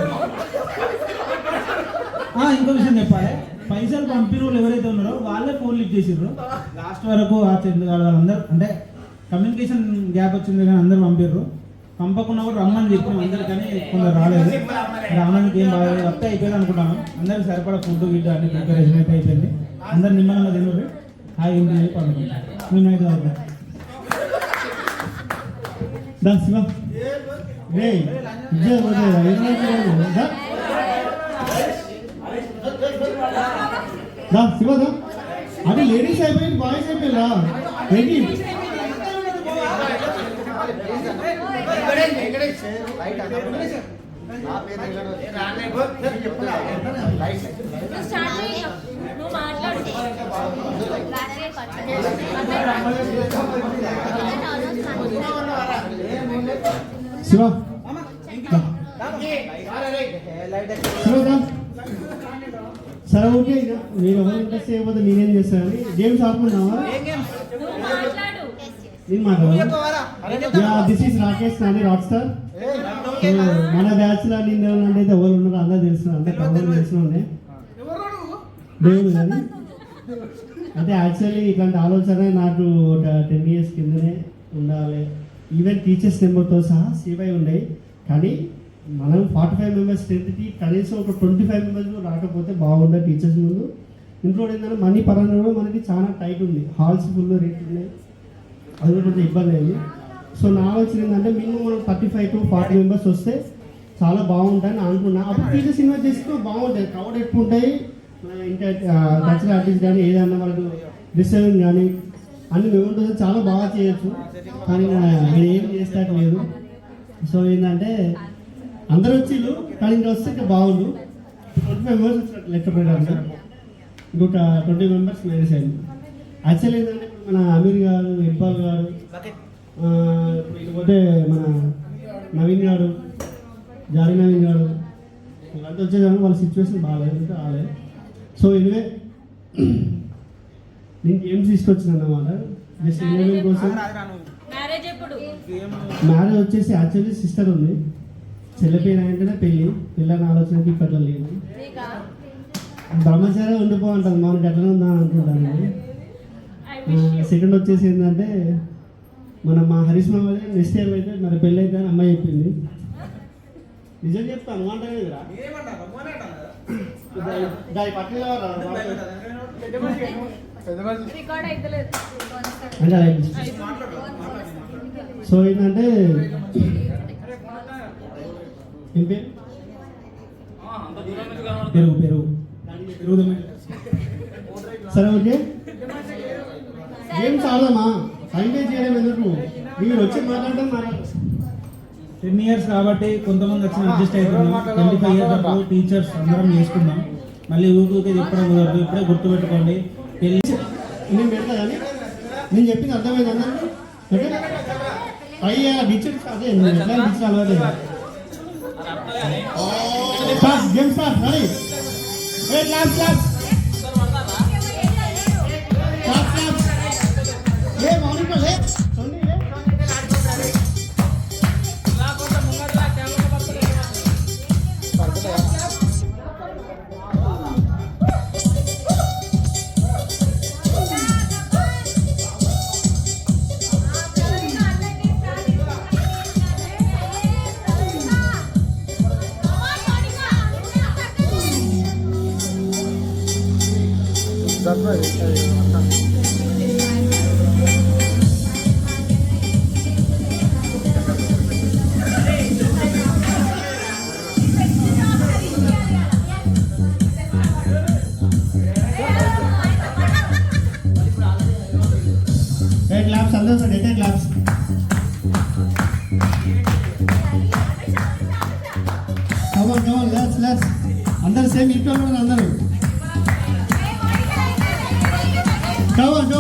ఇంకో విషయం చెప్పాలి పైసలు పంపిన వాళ్ళు ఎవరైతే ఉన్నారో వాళ్ళే ఫోన్ లిఫ్ట్ చేసిర్రు లాస్ట్ వరకు ఆ వాళ్ళందరూ అంటే కమ్యూనికేషన్ గ్యాప్ వచ్చింది కానీ అందరూ పంపిర్రు పంపకుండా కూడా రమ్మని చెప్పినాం అందరు కానీ కొందరు రాలేదు రావడానికి ఏం బాగా వస్తే అయిపోయింది అనుకుంటాను అందరికి సరిపడా ఫుడ్ గిడ్డ అన్ని ప్రిపరేషన్ అయితే అయిపోయింది అందరు నిమ్మలంగా తినరు హాయి ఇంటి చెప్పి అనుకుంటాం నేనైతే శివ శివదా అది లేడీస్ అయిపోయింది, బాయ్స్ అయిపోయిరా ఏంటి? నువ్వు మాట్లాడు. శివ సరే ఓకే, మీరు ఎవరు ఇంట్రెస్ట్ చేయకపోతే నేనేం చేస్తానని గేమ్స్ ఆడుకున్నావా? నువ్వు మాట్లాడు. నేను మాట్లాడా. This is Rakesh Nani rock star. మన బ్యాచ్ లో నిన్న అయితే ఎవరు ఉన్నారు అందరూ తెలుసు, అందరు కబర్ తెలిసిన దేవుడు కానీ. అంటే యాక్చువల్లీ ఇట్లాంటి ఆలోచన నాకు ఒక 10 years కిందనే ఉండాలి. ఈవెన్ టీచర్స్ నెంబర్తో సహా సేవ్ అయి ఉన్నాయి. కానీ మనం 45 members స్ట్రెంత్కి కనీసం ఒక 25 members రాకపోతే బాగుండే టీచర్స్ ముందు. ఇంట్లో ఏంటంటే మనీ పరంగా కూడా మనకి చాలా టైట్ ఉంది, హాల్స్ ఫుల్ రేట్ ఉన్నాయి, అది కూడా కొంచెం ఇబ్బంది అయింది. సో నా ఆలోచన ఏంటంటే మినిమం మనం 35 to 40 members వస్తే చాలా బాగుంటాయని అనుకున్నా. అప్పుడు టీచర్స్ ఇన్వైట్ చేస్తే బాగుంటాయి, క్రౌడ్ ఎక్కువ ఉంటాయి, ఇంకా కల్చరల్ ఆర్టిస్ట్ కానీ ఏదన్నా వాళ్ళకు డిస్టర్బింగ్ కానీ అన్ని మెమోరీస్ చాలా బాగా చేయొచ్చు. కానీ నేను ఏం చేస్తట్లేదు. సో ఏంటంటే అందరూ వచ్చిళ్ళు, కానీ ఇంకా వస్తే ఇంకా బాగుండు. 25 members వచ్చినట్టు లెక్క పెట్టాలి, ఇంకొక 20 members మైనస్ అయింది. యాక్చువల్ ఏంటంటే మన అమీర్ గారు, ఇక్బాల్ గారు, లేకపోతే మన నవీన్ గారు, జారీ నవీన్ గారు వీళ్ళంతా వచ్చేదాన్ని వాళ్ళ సిచ్యువేషన్ బాగాలేదు, ఇంకా రాలేదు. సో ఎనివే నేను గేమ్స్ తీసుకొచ్చిన అన్నమాట జస్ట్ ఎంజాయ్మెంట్ కోసం. మ్యారేజ్ ఎప్పుడు? మ్యారేజ్ వచ్చేసి యాక్చువల్లీ సిస్టర్ ఉంది, చెల్లెపోయిన వెంటనే పెళ్ళని ఆలోచనకి ఇప్పట్లో లేదు. బ్రహ్మచారి ఉండిపో అంటారు, మనకి ఎట్లా ఉందా అని అనుకుంటాను. సెకండ్ వచ్చేసి ఏంటంటే మా హరీష్ మామది నెక్స్ట్ ఇయర్ అయితే మరి పెళ్ళి అయితే అని అమ్మాయి చెప్పింది. నిజం చెప్తాను అంటే రికార్డ్ అయితలేదు. సో ఏంటంటే ఏం పేరు? పెరుగు. సరే ఓకే, గేమ్స్ ఆడదామా? ఎంగేజ్ చేయడం ఎందుకు? మీరు వచ్చి మాట్లాడడం 10 years కాబట్టి కొంతమంది వచ్చి అడ్జస్ట్ అవుతున్నాం. 25 years అప్పుడు టీచర్స్ అందరం చేసుకున్నాం. మళ్ళీ ఊరికే చెప్పడం కుదరదు. ఇప్పుడే గుర్తుపెట్టుకోండి, నేను పెడతా కానీ నేను చెప్పింది అర్థమైంది అందరికీ. ఓకే అయ్యా టీచర్స్ అదే ఎట్లా టీచర్ అలవాటు. Game start ready. క్లాస్ ఏ మౌనిక లే క్లాప్స్ అందరూ సార్ డేటా క్లాప్స్. కమాన్ లెట్స్ అందరూ సేమ్ ఈక్వల్ ఉన్నారు అందరూ. కమాన్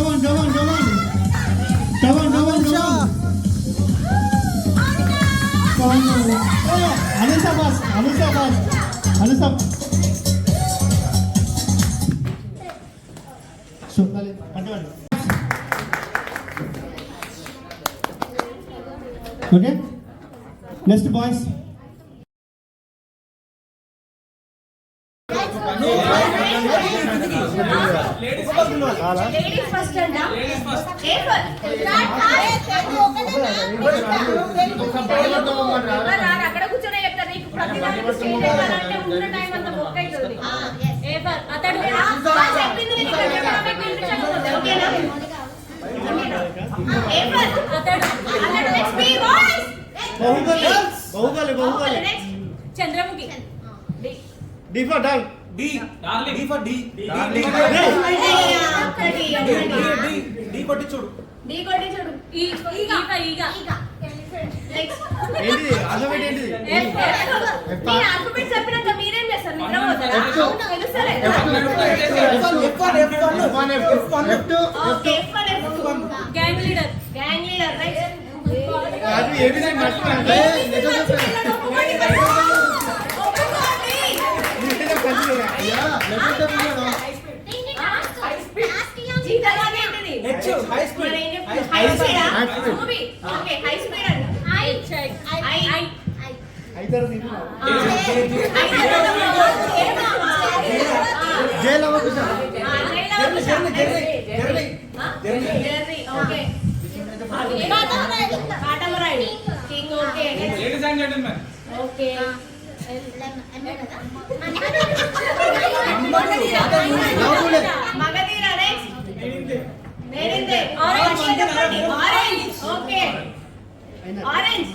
అనుసా okay next boys. Ladies first అంట. అక్కడ కూర్చొని చెప్తారు నీకు ప్రతి దానికి స్టేజ్ ఎక్కాలంటే ఉన్న టైం అంతా బుక్ అవుతుంది. అతడు చెప్పింది నేను ఇక్కడ చెప్పడానికి వినిపించకపోతే ఓకేనా? అతడు next B boys. Baahubali next Chandramukhi. D for doll. D darling D for D D కొట్టి చూడు డి కొట్టి చూడు ఈగ నెక్స్ట్ ఏంటిది ఆల్ఫాబెట్ ఏంటిది మీ ఆల్ఫాబెట్ చెప్పినాక మీరేం చేస్తారు నిద్రపోతారా తెలుసలే okay F1 gang leader right అది ఏబిసి మర్చిపోయాను ladies and gentlemen okay Magadheera next నేనిందే ఆరెంజ్ చెప్పండి ఆరెంజ్ ఓకే ఆరెంజ్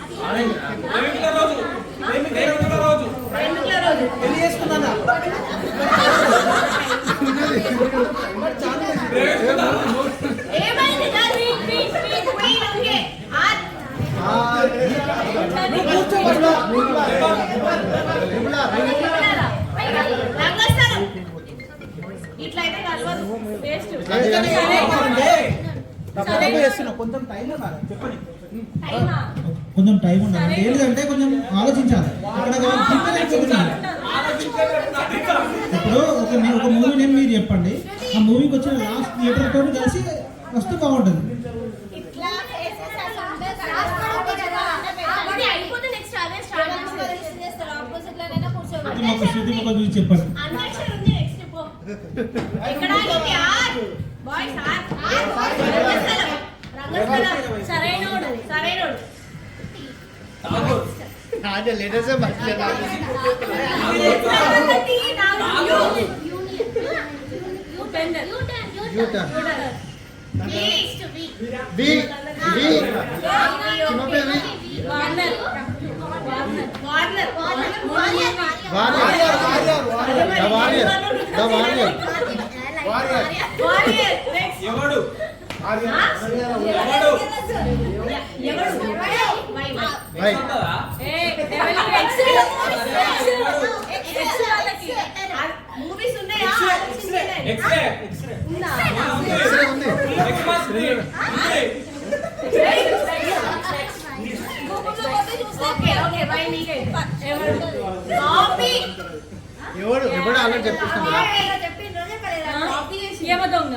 ప్రేమికుల రోజు ప్రేమికుల రోజు ప్రేమికుల రోజు పెళ్లి చేసుకున్నానా ఏమైంది క్వీన్ ఓకే ఆర్ రంగస్థలం ఇట్లా అయితే కలవదు వేస్ట్ కొంచెం టైం ఉండాలి చెప్పండి టైమా కొంచెం టైం ఉండాలి ఏంటంటే కొంచెం ఆలోచించాలి అక్కడ ప్రిపేర్ అయిపోతున్నారు ఇప్పుడు ఒక మూవీ నేమ్ మీరు చెప్పండి ఆ మూవీకి వచ్చిన లాస్ట్ థియేటర్ తో కలిసి వస్తే బాగుంటుంది ఇట్లా అది అయిపోతే నెక్స్ట్ అదే స్టార్ట్ చేస్తారు ఆపోజిట్ లోనైనా కూర్చోబెడతారు ఒక శృతి ఒక చూసి చెప్పండి అన్వేషణ ఉంది నెక్స్ట్ పో ఎక్కడ ఆగింది ఆర్ బాయ్స్ ఆర్ రంగస్థలం సరైనోడు అదే లేటెస్ట్ మర్చిపోయాను ఎవడు మూవీస్ ఉన్నాయా ఎక్స్రే ఓకే ఓకే బై నీకే కాపీ ఎవడు ఎవడు ఆల్రెడీ చెప్పేస్తాను ఏమ దొంగ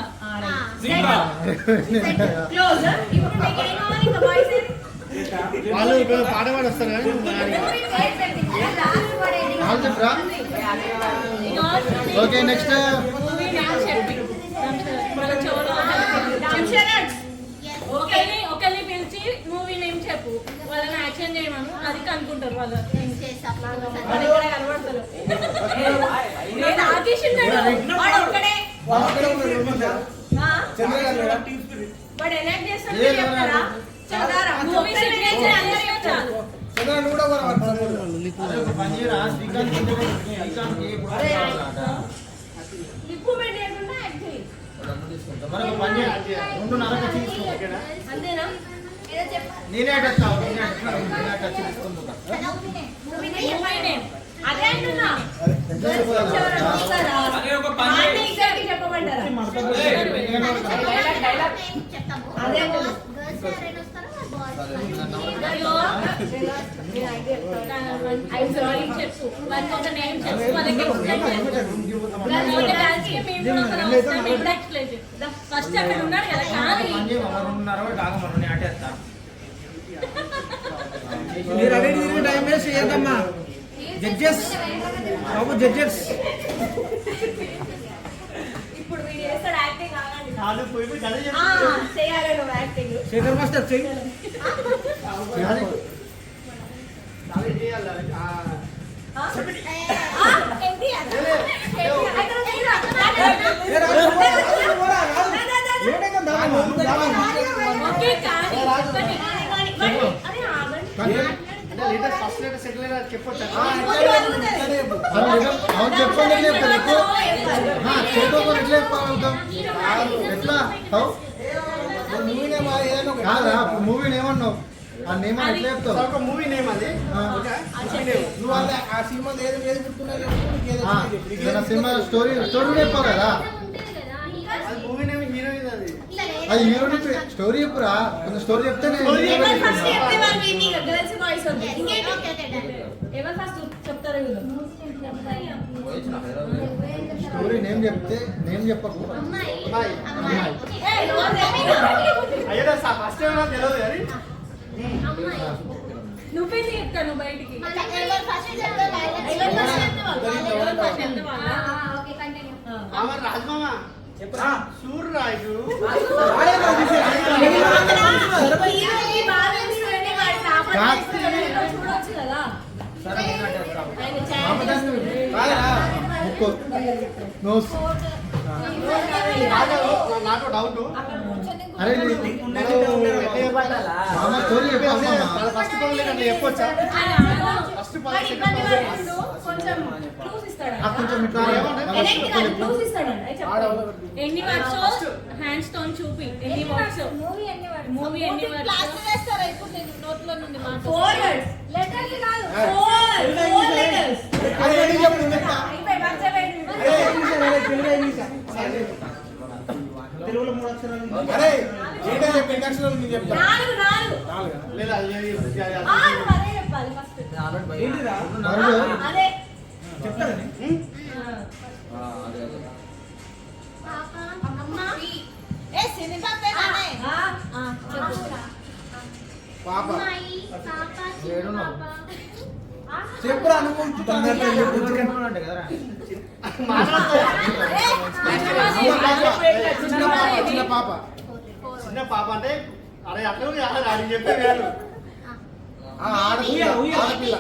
క్లోజ్ ఇప్పుడు మీకు ఏం కావాలి ఇంకా బాయ్స్ వాళ్ళు ఇప్పుడు పాట పాడి వస్తారు కానీ వాళ్ళు చెప్పరా ఓకే నెక్స్ట్ ఒకరిని పిలిచి మూవీ నేమ్ చెప్పు వాళ్ళని యాక్షన్ చేయమను అది కనుక్కుంటారు వాళ్ళు వాడు ఇక్కడ కనబడతారు నేను ఆకేషిన్నాడు వాడు ఒక్కడే వాడు ఎలాక్ట్ చేస్తాడు చెప్తారా చెప్తారా మూవీ సిగ్నేచర్ అందరికీ చాలు లిప్పు పెట్టకుండా యాక్ట్ చేయి అంతేనా ఏదో చెప్పాలి నేనే మూవీ నేమ్ అదే అంటున్నా అదే ఒక పని చెప్పమంటారా అదే చెప్పు వాళ్ళకి ఒక నేమ్ చెప్పు వాళ్ళకి ఫస్ట్ అక్కడ ఉన్నాడు కదా కానీ మీరు అదే టైం వేస్ట్ చేయద్దమ్మా జడ్జెస్ బాబు జడ్జెస్ ఇప్పుడు వీడు చేస్తాడు యాక్టింగ్ చేయాలి నువ్వు యాక్టింగ్ శేఖర్ మాస్టర్ చెయ్యి ఫస్ట్ లెటర్ సెకండ్ లెటర్ చెప్పండి ఎట్లా మూవీ ఏమన్నావు ఆ నేమ్ ఎట్లా చెప్తావు ఒక మూవీ నేమ్ అది నువ్వు ఆ సినిమా ఏది గుర్తున్నా సినిమా స్టోరీ చెప్పావు కదా మూవీ నేమ్ హీరోయిన్ అది హీరోయిన్ స్టోరీ చెప్పురా కొంచెం స్టోరీ చెప్తే స్టోరీ నేమ్ చెప్తే నేమ్ చెప్పకు ఫస్ట్ తెలియదు కానీ నువ్వే చెప్తాను బయటికి రాజమామ సూర్యరాజు చూడొచ్చు కదా నాకు డౌట్ అరే స్టోరీ ఫస్ట్ చెప్పొచ్చా ఫస్ట్ ఎన్ని వర్క్స్ హ్యాండ్స్ తో చూపి ఎన్ని వర్క్స్ మూవీ ఎన్ని వర్క్స్ నోట్లో నుండి తెలుగులో 3 అక్షరాలు అరే ఏంటో చెప్పి ఎన్ని అక్షరాలు నేను చెప్తా 4 లేదా చెప్పాలి ఫస్ట్ ఏంటిరా అదే చెప్తారని పాప చెప్పురా చిన్న పాప అంటే అరే అట్లా చెప్పే వేరు ఆడపిల్ల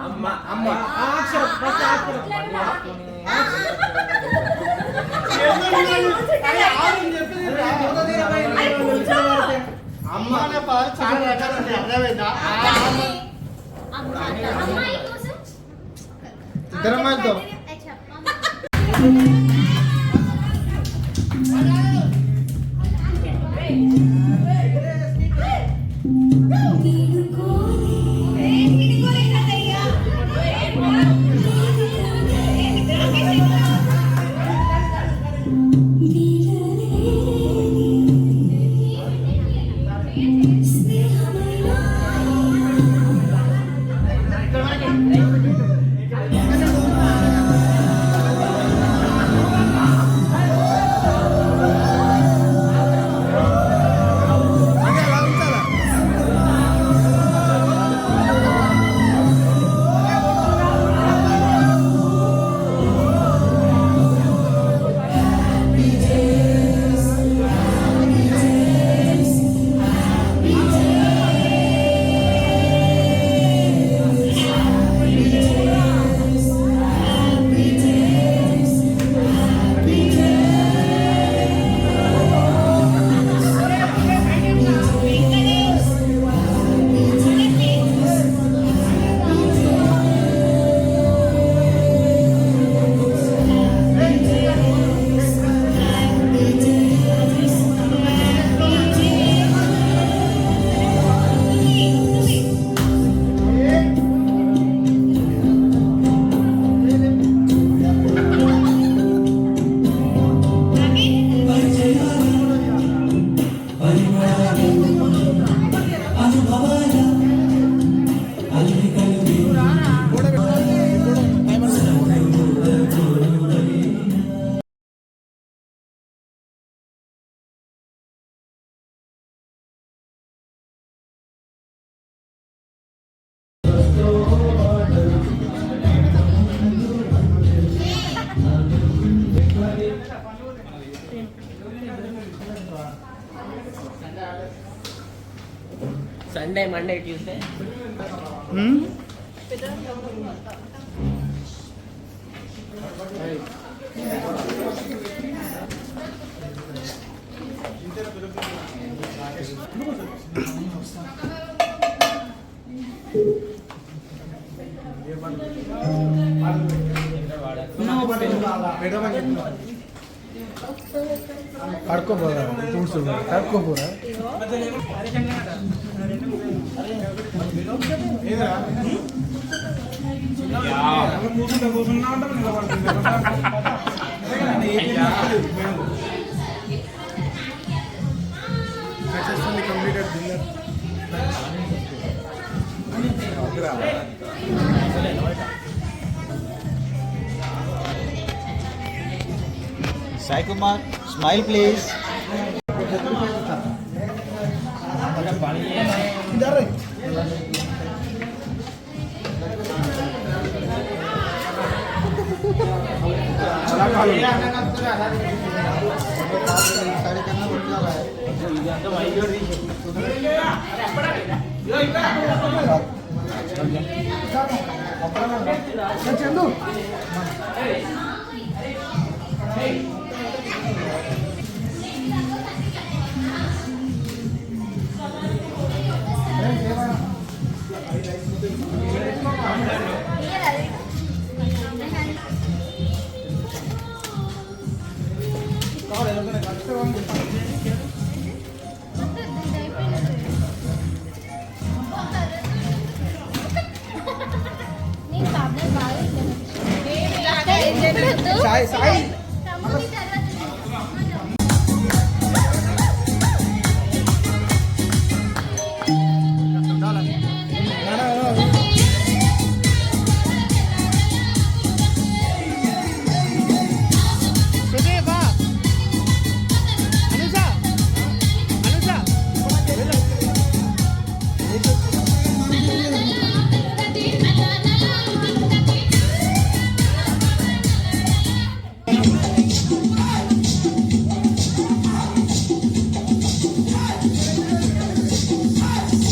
అమ్మ అమ్మ అమ్మ చాలా రకాలు అర్థమైందా ఇద్దరు అమ్మాయిలతో సండే మండే ట్యూస్డే కడుక్కోపోరా కడుక్కోపోరా successfully completed dinner. Sai Kumar, smile please. Chandu నేను ప్రాబ్లం బాగా సాయి సాయి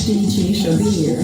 DJ Shabir.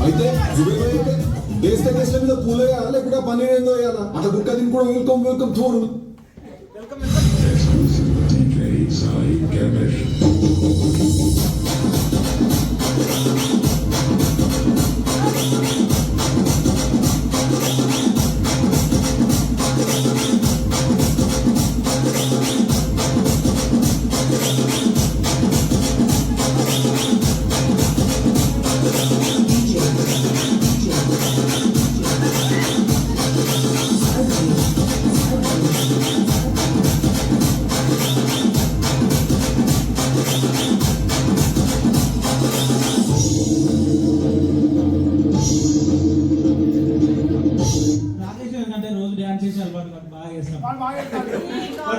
అయితే వేస్తే కేసుల మీద పూలేయా లేకుంటే పని ఏందో వేయాలా అట్లా గుక్క దీన్ని కూడా వెల్కమ్ వెల్కమ్ చూడు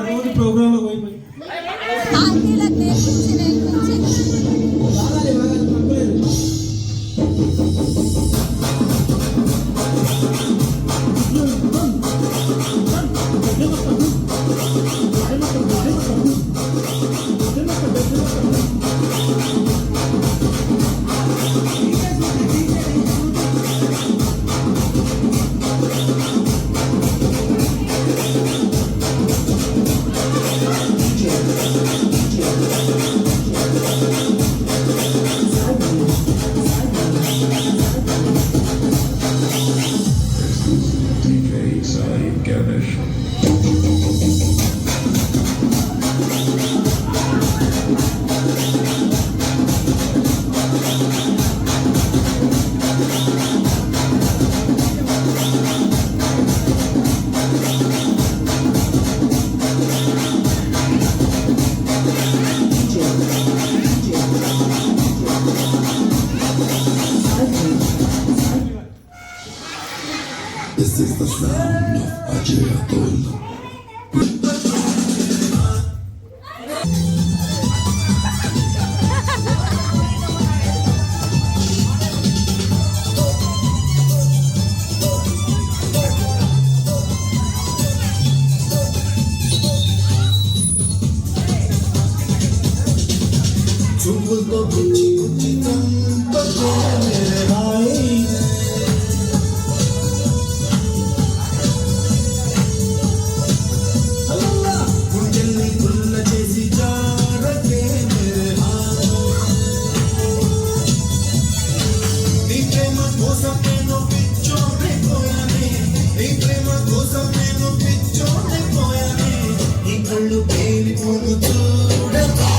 రోజు ప్రోగ్రామ్ లో పోయిపోయి This is the sound of Ajay Atul. చుంబులతో గుచ్చి గుచ్చి చంపకే మేరే భాయి గుండెల్ని గుల్ల చేసి జారకే మేరే భాయి నీ ప్రేమ కోసం నేను పిచ్చోనే పోయానే నీ ప్రేమ కోసం నేను పిచ్చోనే పోయానే నీ కళ్ళు పేలిపోను చూడకే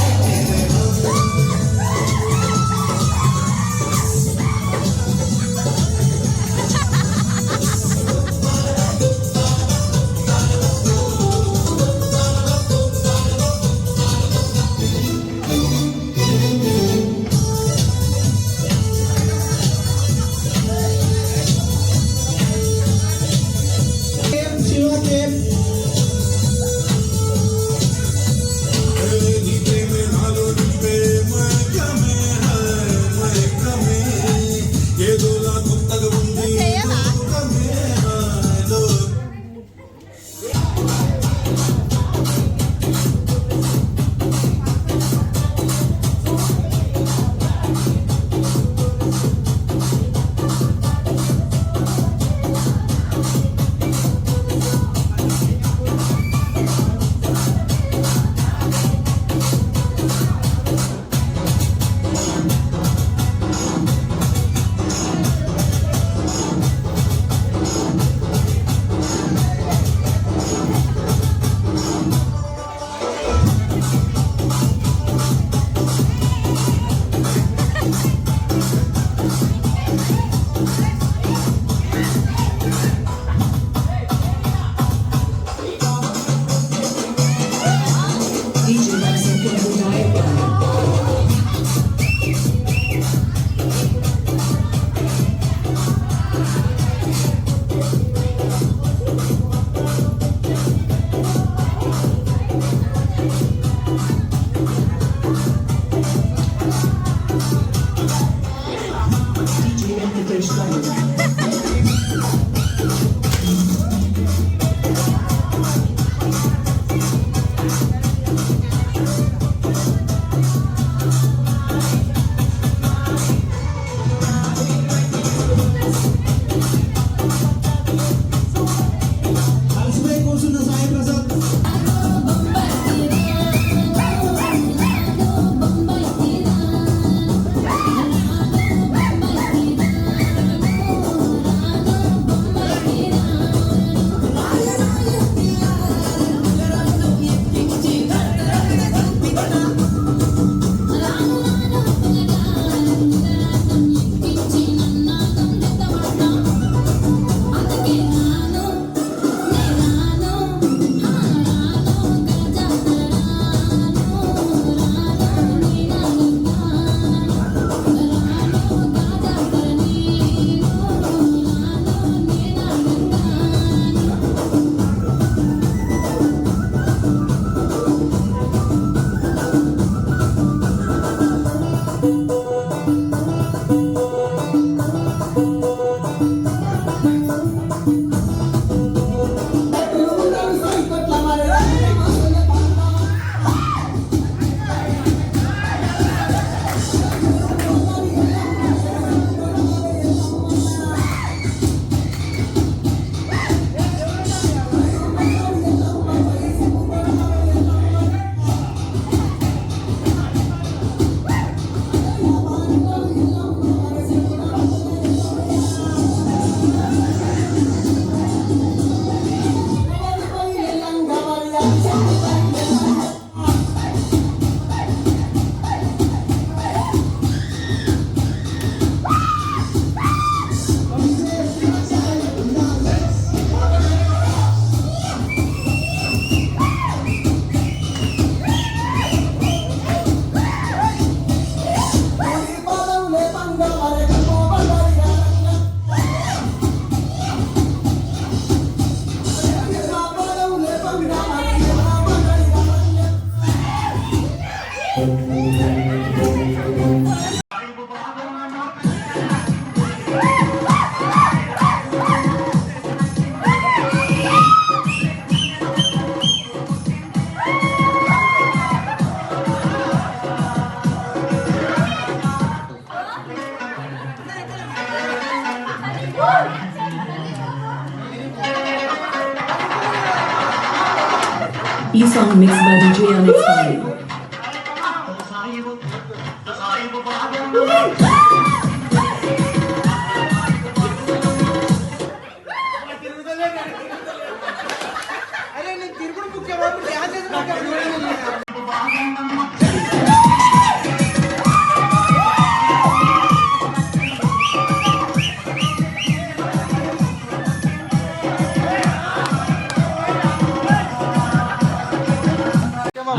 E-song mixed by DJ Alex Bali.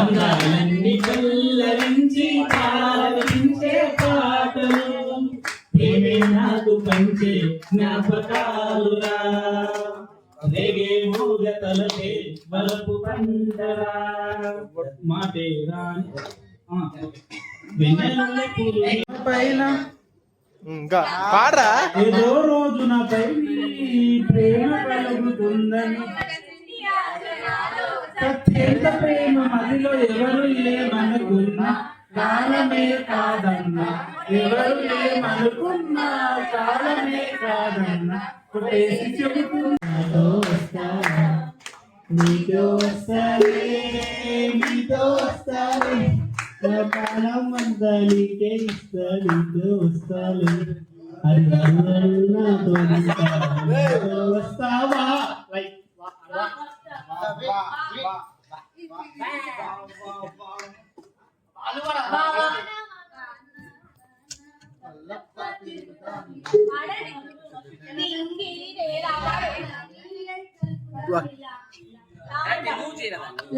అందాలన్నీ పల్లవించి పాలవించే పాటలు ప్రేమే నాకు పంచే జ్ఞాపకాలురా రేగే మూగతలకే వలపు పండరా మాటే రాని పైన ఇంకా పాడరా ఏదో రోజునపై ప్రేమ కలుగుతుందని ప్రత్యేక ప్రేమ మదిలో ఎవరు లేమనుకున్నా కాలమే కాదన్నా ఎవరు లేమనుకున్నా కాలమే కాదన్నా కొట్టేసి చెబుతున్నా నీతో వస్తానే నీతో వస్తానే నా కాలం అంతా నీకే ఇస్తా నీతో వస్తాలే అందరూ నాతో ఉంటారు. నీతో వస్తావా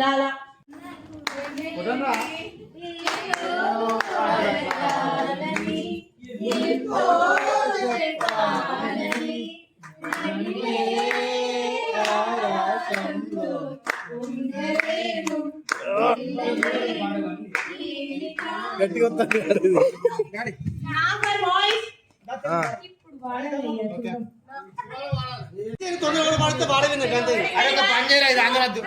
లాలా గట్టిగా వస్తుంది తొందరగా పడితే పాడవింది అంతే పని చేయలేదు అందరూ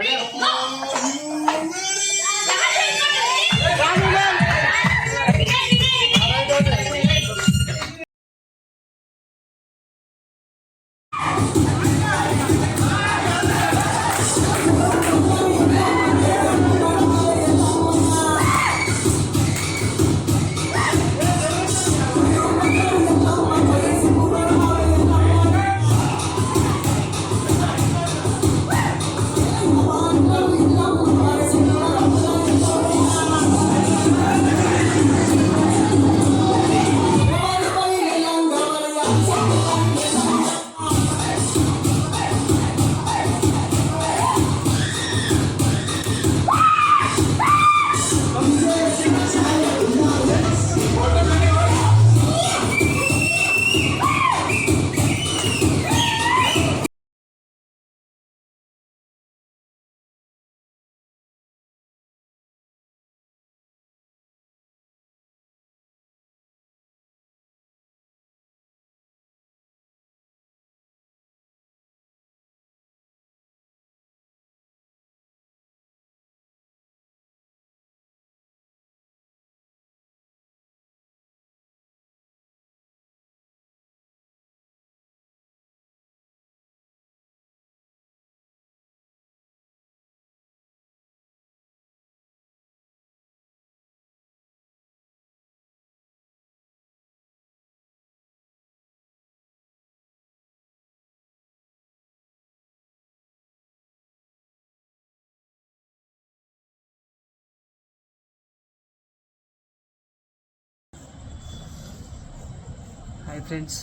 హాయ్ ఫ్రెండ్స్,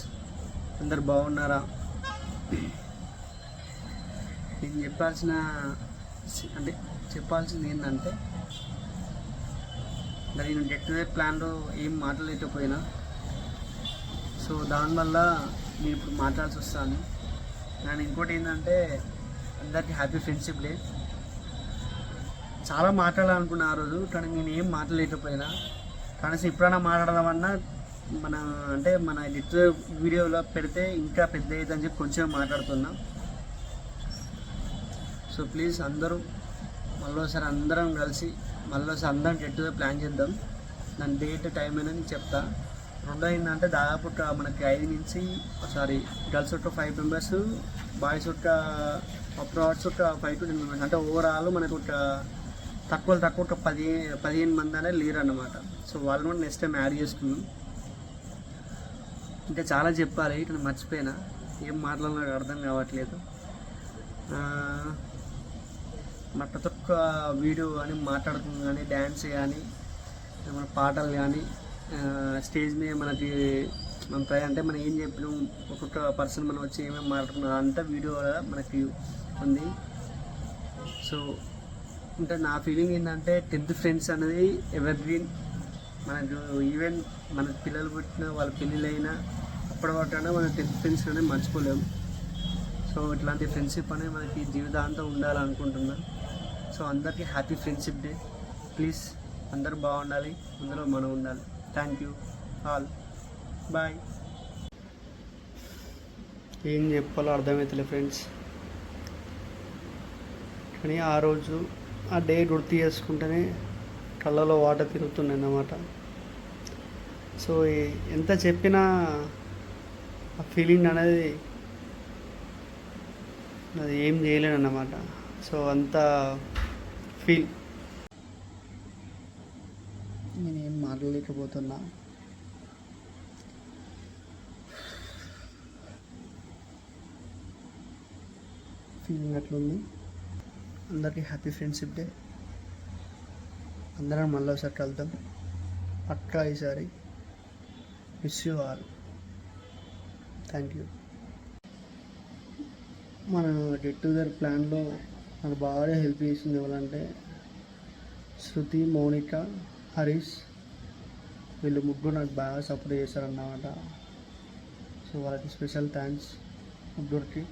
అందరు బాగున్నారా? నేను చెప్పాల్సింది ఏంటంటే నేను గెట్ టుగెదర్ ప్లాన్లో ఏం మాట్లాడలేకపోయినా, సో దానివల్ల నేను ఇప్పుడు మాట్లాడాల్సి వస్తాను. అండ్ ఇంకోటి ఏంటంటే అందరికీ హ్యాపీ ఫ్రెండ్షిప్ డే. చాలా మాట్లాడాలనుకున్నా ఆ రోజు, కానీ నేను ఏం మాట్లాడలేకపోయినా. కనీసం ఇప్పుడైనా మాట్లాడదామన్నా మన ఎడిట్ వీడియోలో పెడితే ఇంకా పెద్ద అవుతుందని చెప్పి కొంచెం మాట్లాడుతున్నా. సో ప్లీజ్ అందరూ మళ్ళీసారి అందరం కలిసి అందరం గెట్ టుగెదర్ ప్లాన్ చేద్దాం. దాని డేట్ టైం అయినా నేను చెప్తా. రెండో ఏంటంటే దాదాపు మనకి 5 నుంచి గర్ల్స్ ఒక 5 మెంబర్స్, బాయ్స్ ఒక అప్రాడ్స్ ఒక 5 to 10 మెంబర్స్, అంటే ఓవరాల్ మనకు ఒక తక్కువ ఒక 15 మంది అనేది లేరు అన్నమాట. సో వాళ్ళని కూడా నెక్స్ట్ టైం యాడ్ చేసుకున్నాం. ఇంకా చాలా చెప్పాలి, ఇక్కడ మర్చిపోయినా, ఏం మాట్లాడినా అర్థం కావట్లేదు. మన ప్రతి ఒక్క వీడియో కానీ మాట్లాడుతుంది కానీ డ్యాన్స్ కానీ మన పాటలు కానీ స్టేజ్ మీద మనకి మన అంటే మనం ఏం చెప్పినాం, ఒక్కొక్క పర్సన్ మనం వచ్చి ఏమేమి మాట్లాడుతున్నాం అంతా వీడియో మనకి ఉంది. సో అంటే నా ఫీలింగ్ ఏంటంటే 10th ఫ్రెండ్స్ అనేది ఎవర్ గ్రీన్. మనకు ఈవెన్ మన పిల్లలు పుట్టిన వాళ్ళ పెళ్ళిళ్ళైనా అప్పటి వరకైనా మన 10th ఫ్రెండ్స్ అనేది మర్చిపోలేము. సో ఇట్లాంటి ఫ్రెండ్షిప్ అనేది మనకి జీవితాంతం ఉండాలనుకుంటున్నా. సో అందరికీ హ్యాపీ ఫ్రెండ్షిప్ డే. ప్లీజ్ అందరూ బాగుండాలి, అందులో మనం ఉండాలి. Thank you all, bye. ఏం చెప్పాలో అర్థమవుతలే ఫ్రెండ్స్, కానీ ఆ రోజు ఆ డే గుర్తు చేసుకుంటేనే కళ్ళలో వాటర్ తిరుగుతున్నాయి అన్నమాట. సో ఎంత చెప్పినా ఆ ఫీలింగ్ అనేది అది ఏం చేయలేను అన్నమాట. సో అంత ఫీల్ నేనేం మాట్లాడలేకపోతున్నా. ఫీలింగ్ అట్లుంది. అందరికీ హ్యాపీ ఫ్రెండ్షిప్ డే. అందరం మళ్ళీ ఒకసారి కలుద్దాం పక్కా ఈసారి. Miss you all. Thank you. మన గెట్ టుగెదర్ ప్లాన్లో నాకు బాగా హెల్ప్ చేసింది ఎవరంటే శృతి, మౌనిక, హరీష్. వీళ్ళు ముగ్గురు నాకు బాగా సపోర్ట్ చేశారన్నమాట. సో వాళ్ళకి స్పెషల్ థ్యాంక్స్ ముగ్గురికి.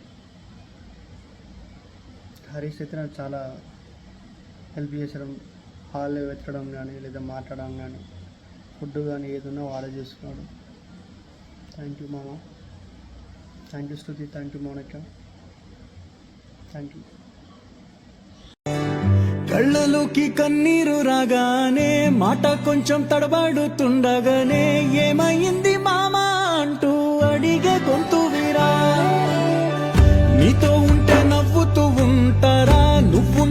హరీష్ అయితే నాకు చాలా హెల్ప్ చేశారు, హాల్ వెతకడం కానీ లేదా మాట్లాడడం కానీ ఫుడ్ కానీ ఏదన్నా వాడే చేసుకున్నాడు. థ్యాంక్ యూ మామ. Thank you Shruti. Thank you Mounika. Thank you. కళ్ళలోకి కన్నీరు రాగానే మాట కొంచెం తడబడుతుండగానే ఏమైంది మామా అంటూ అడిగే గొంతు విరా. నీతో ఉంటే నవ్వుతూ ఉంటారా, నువ్వు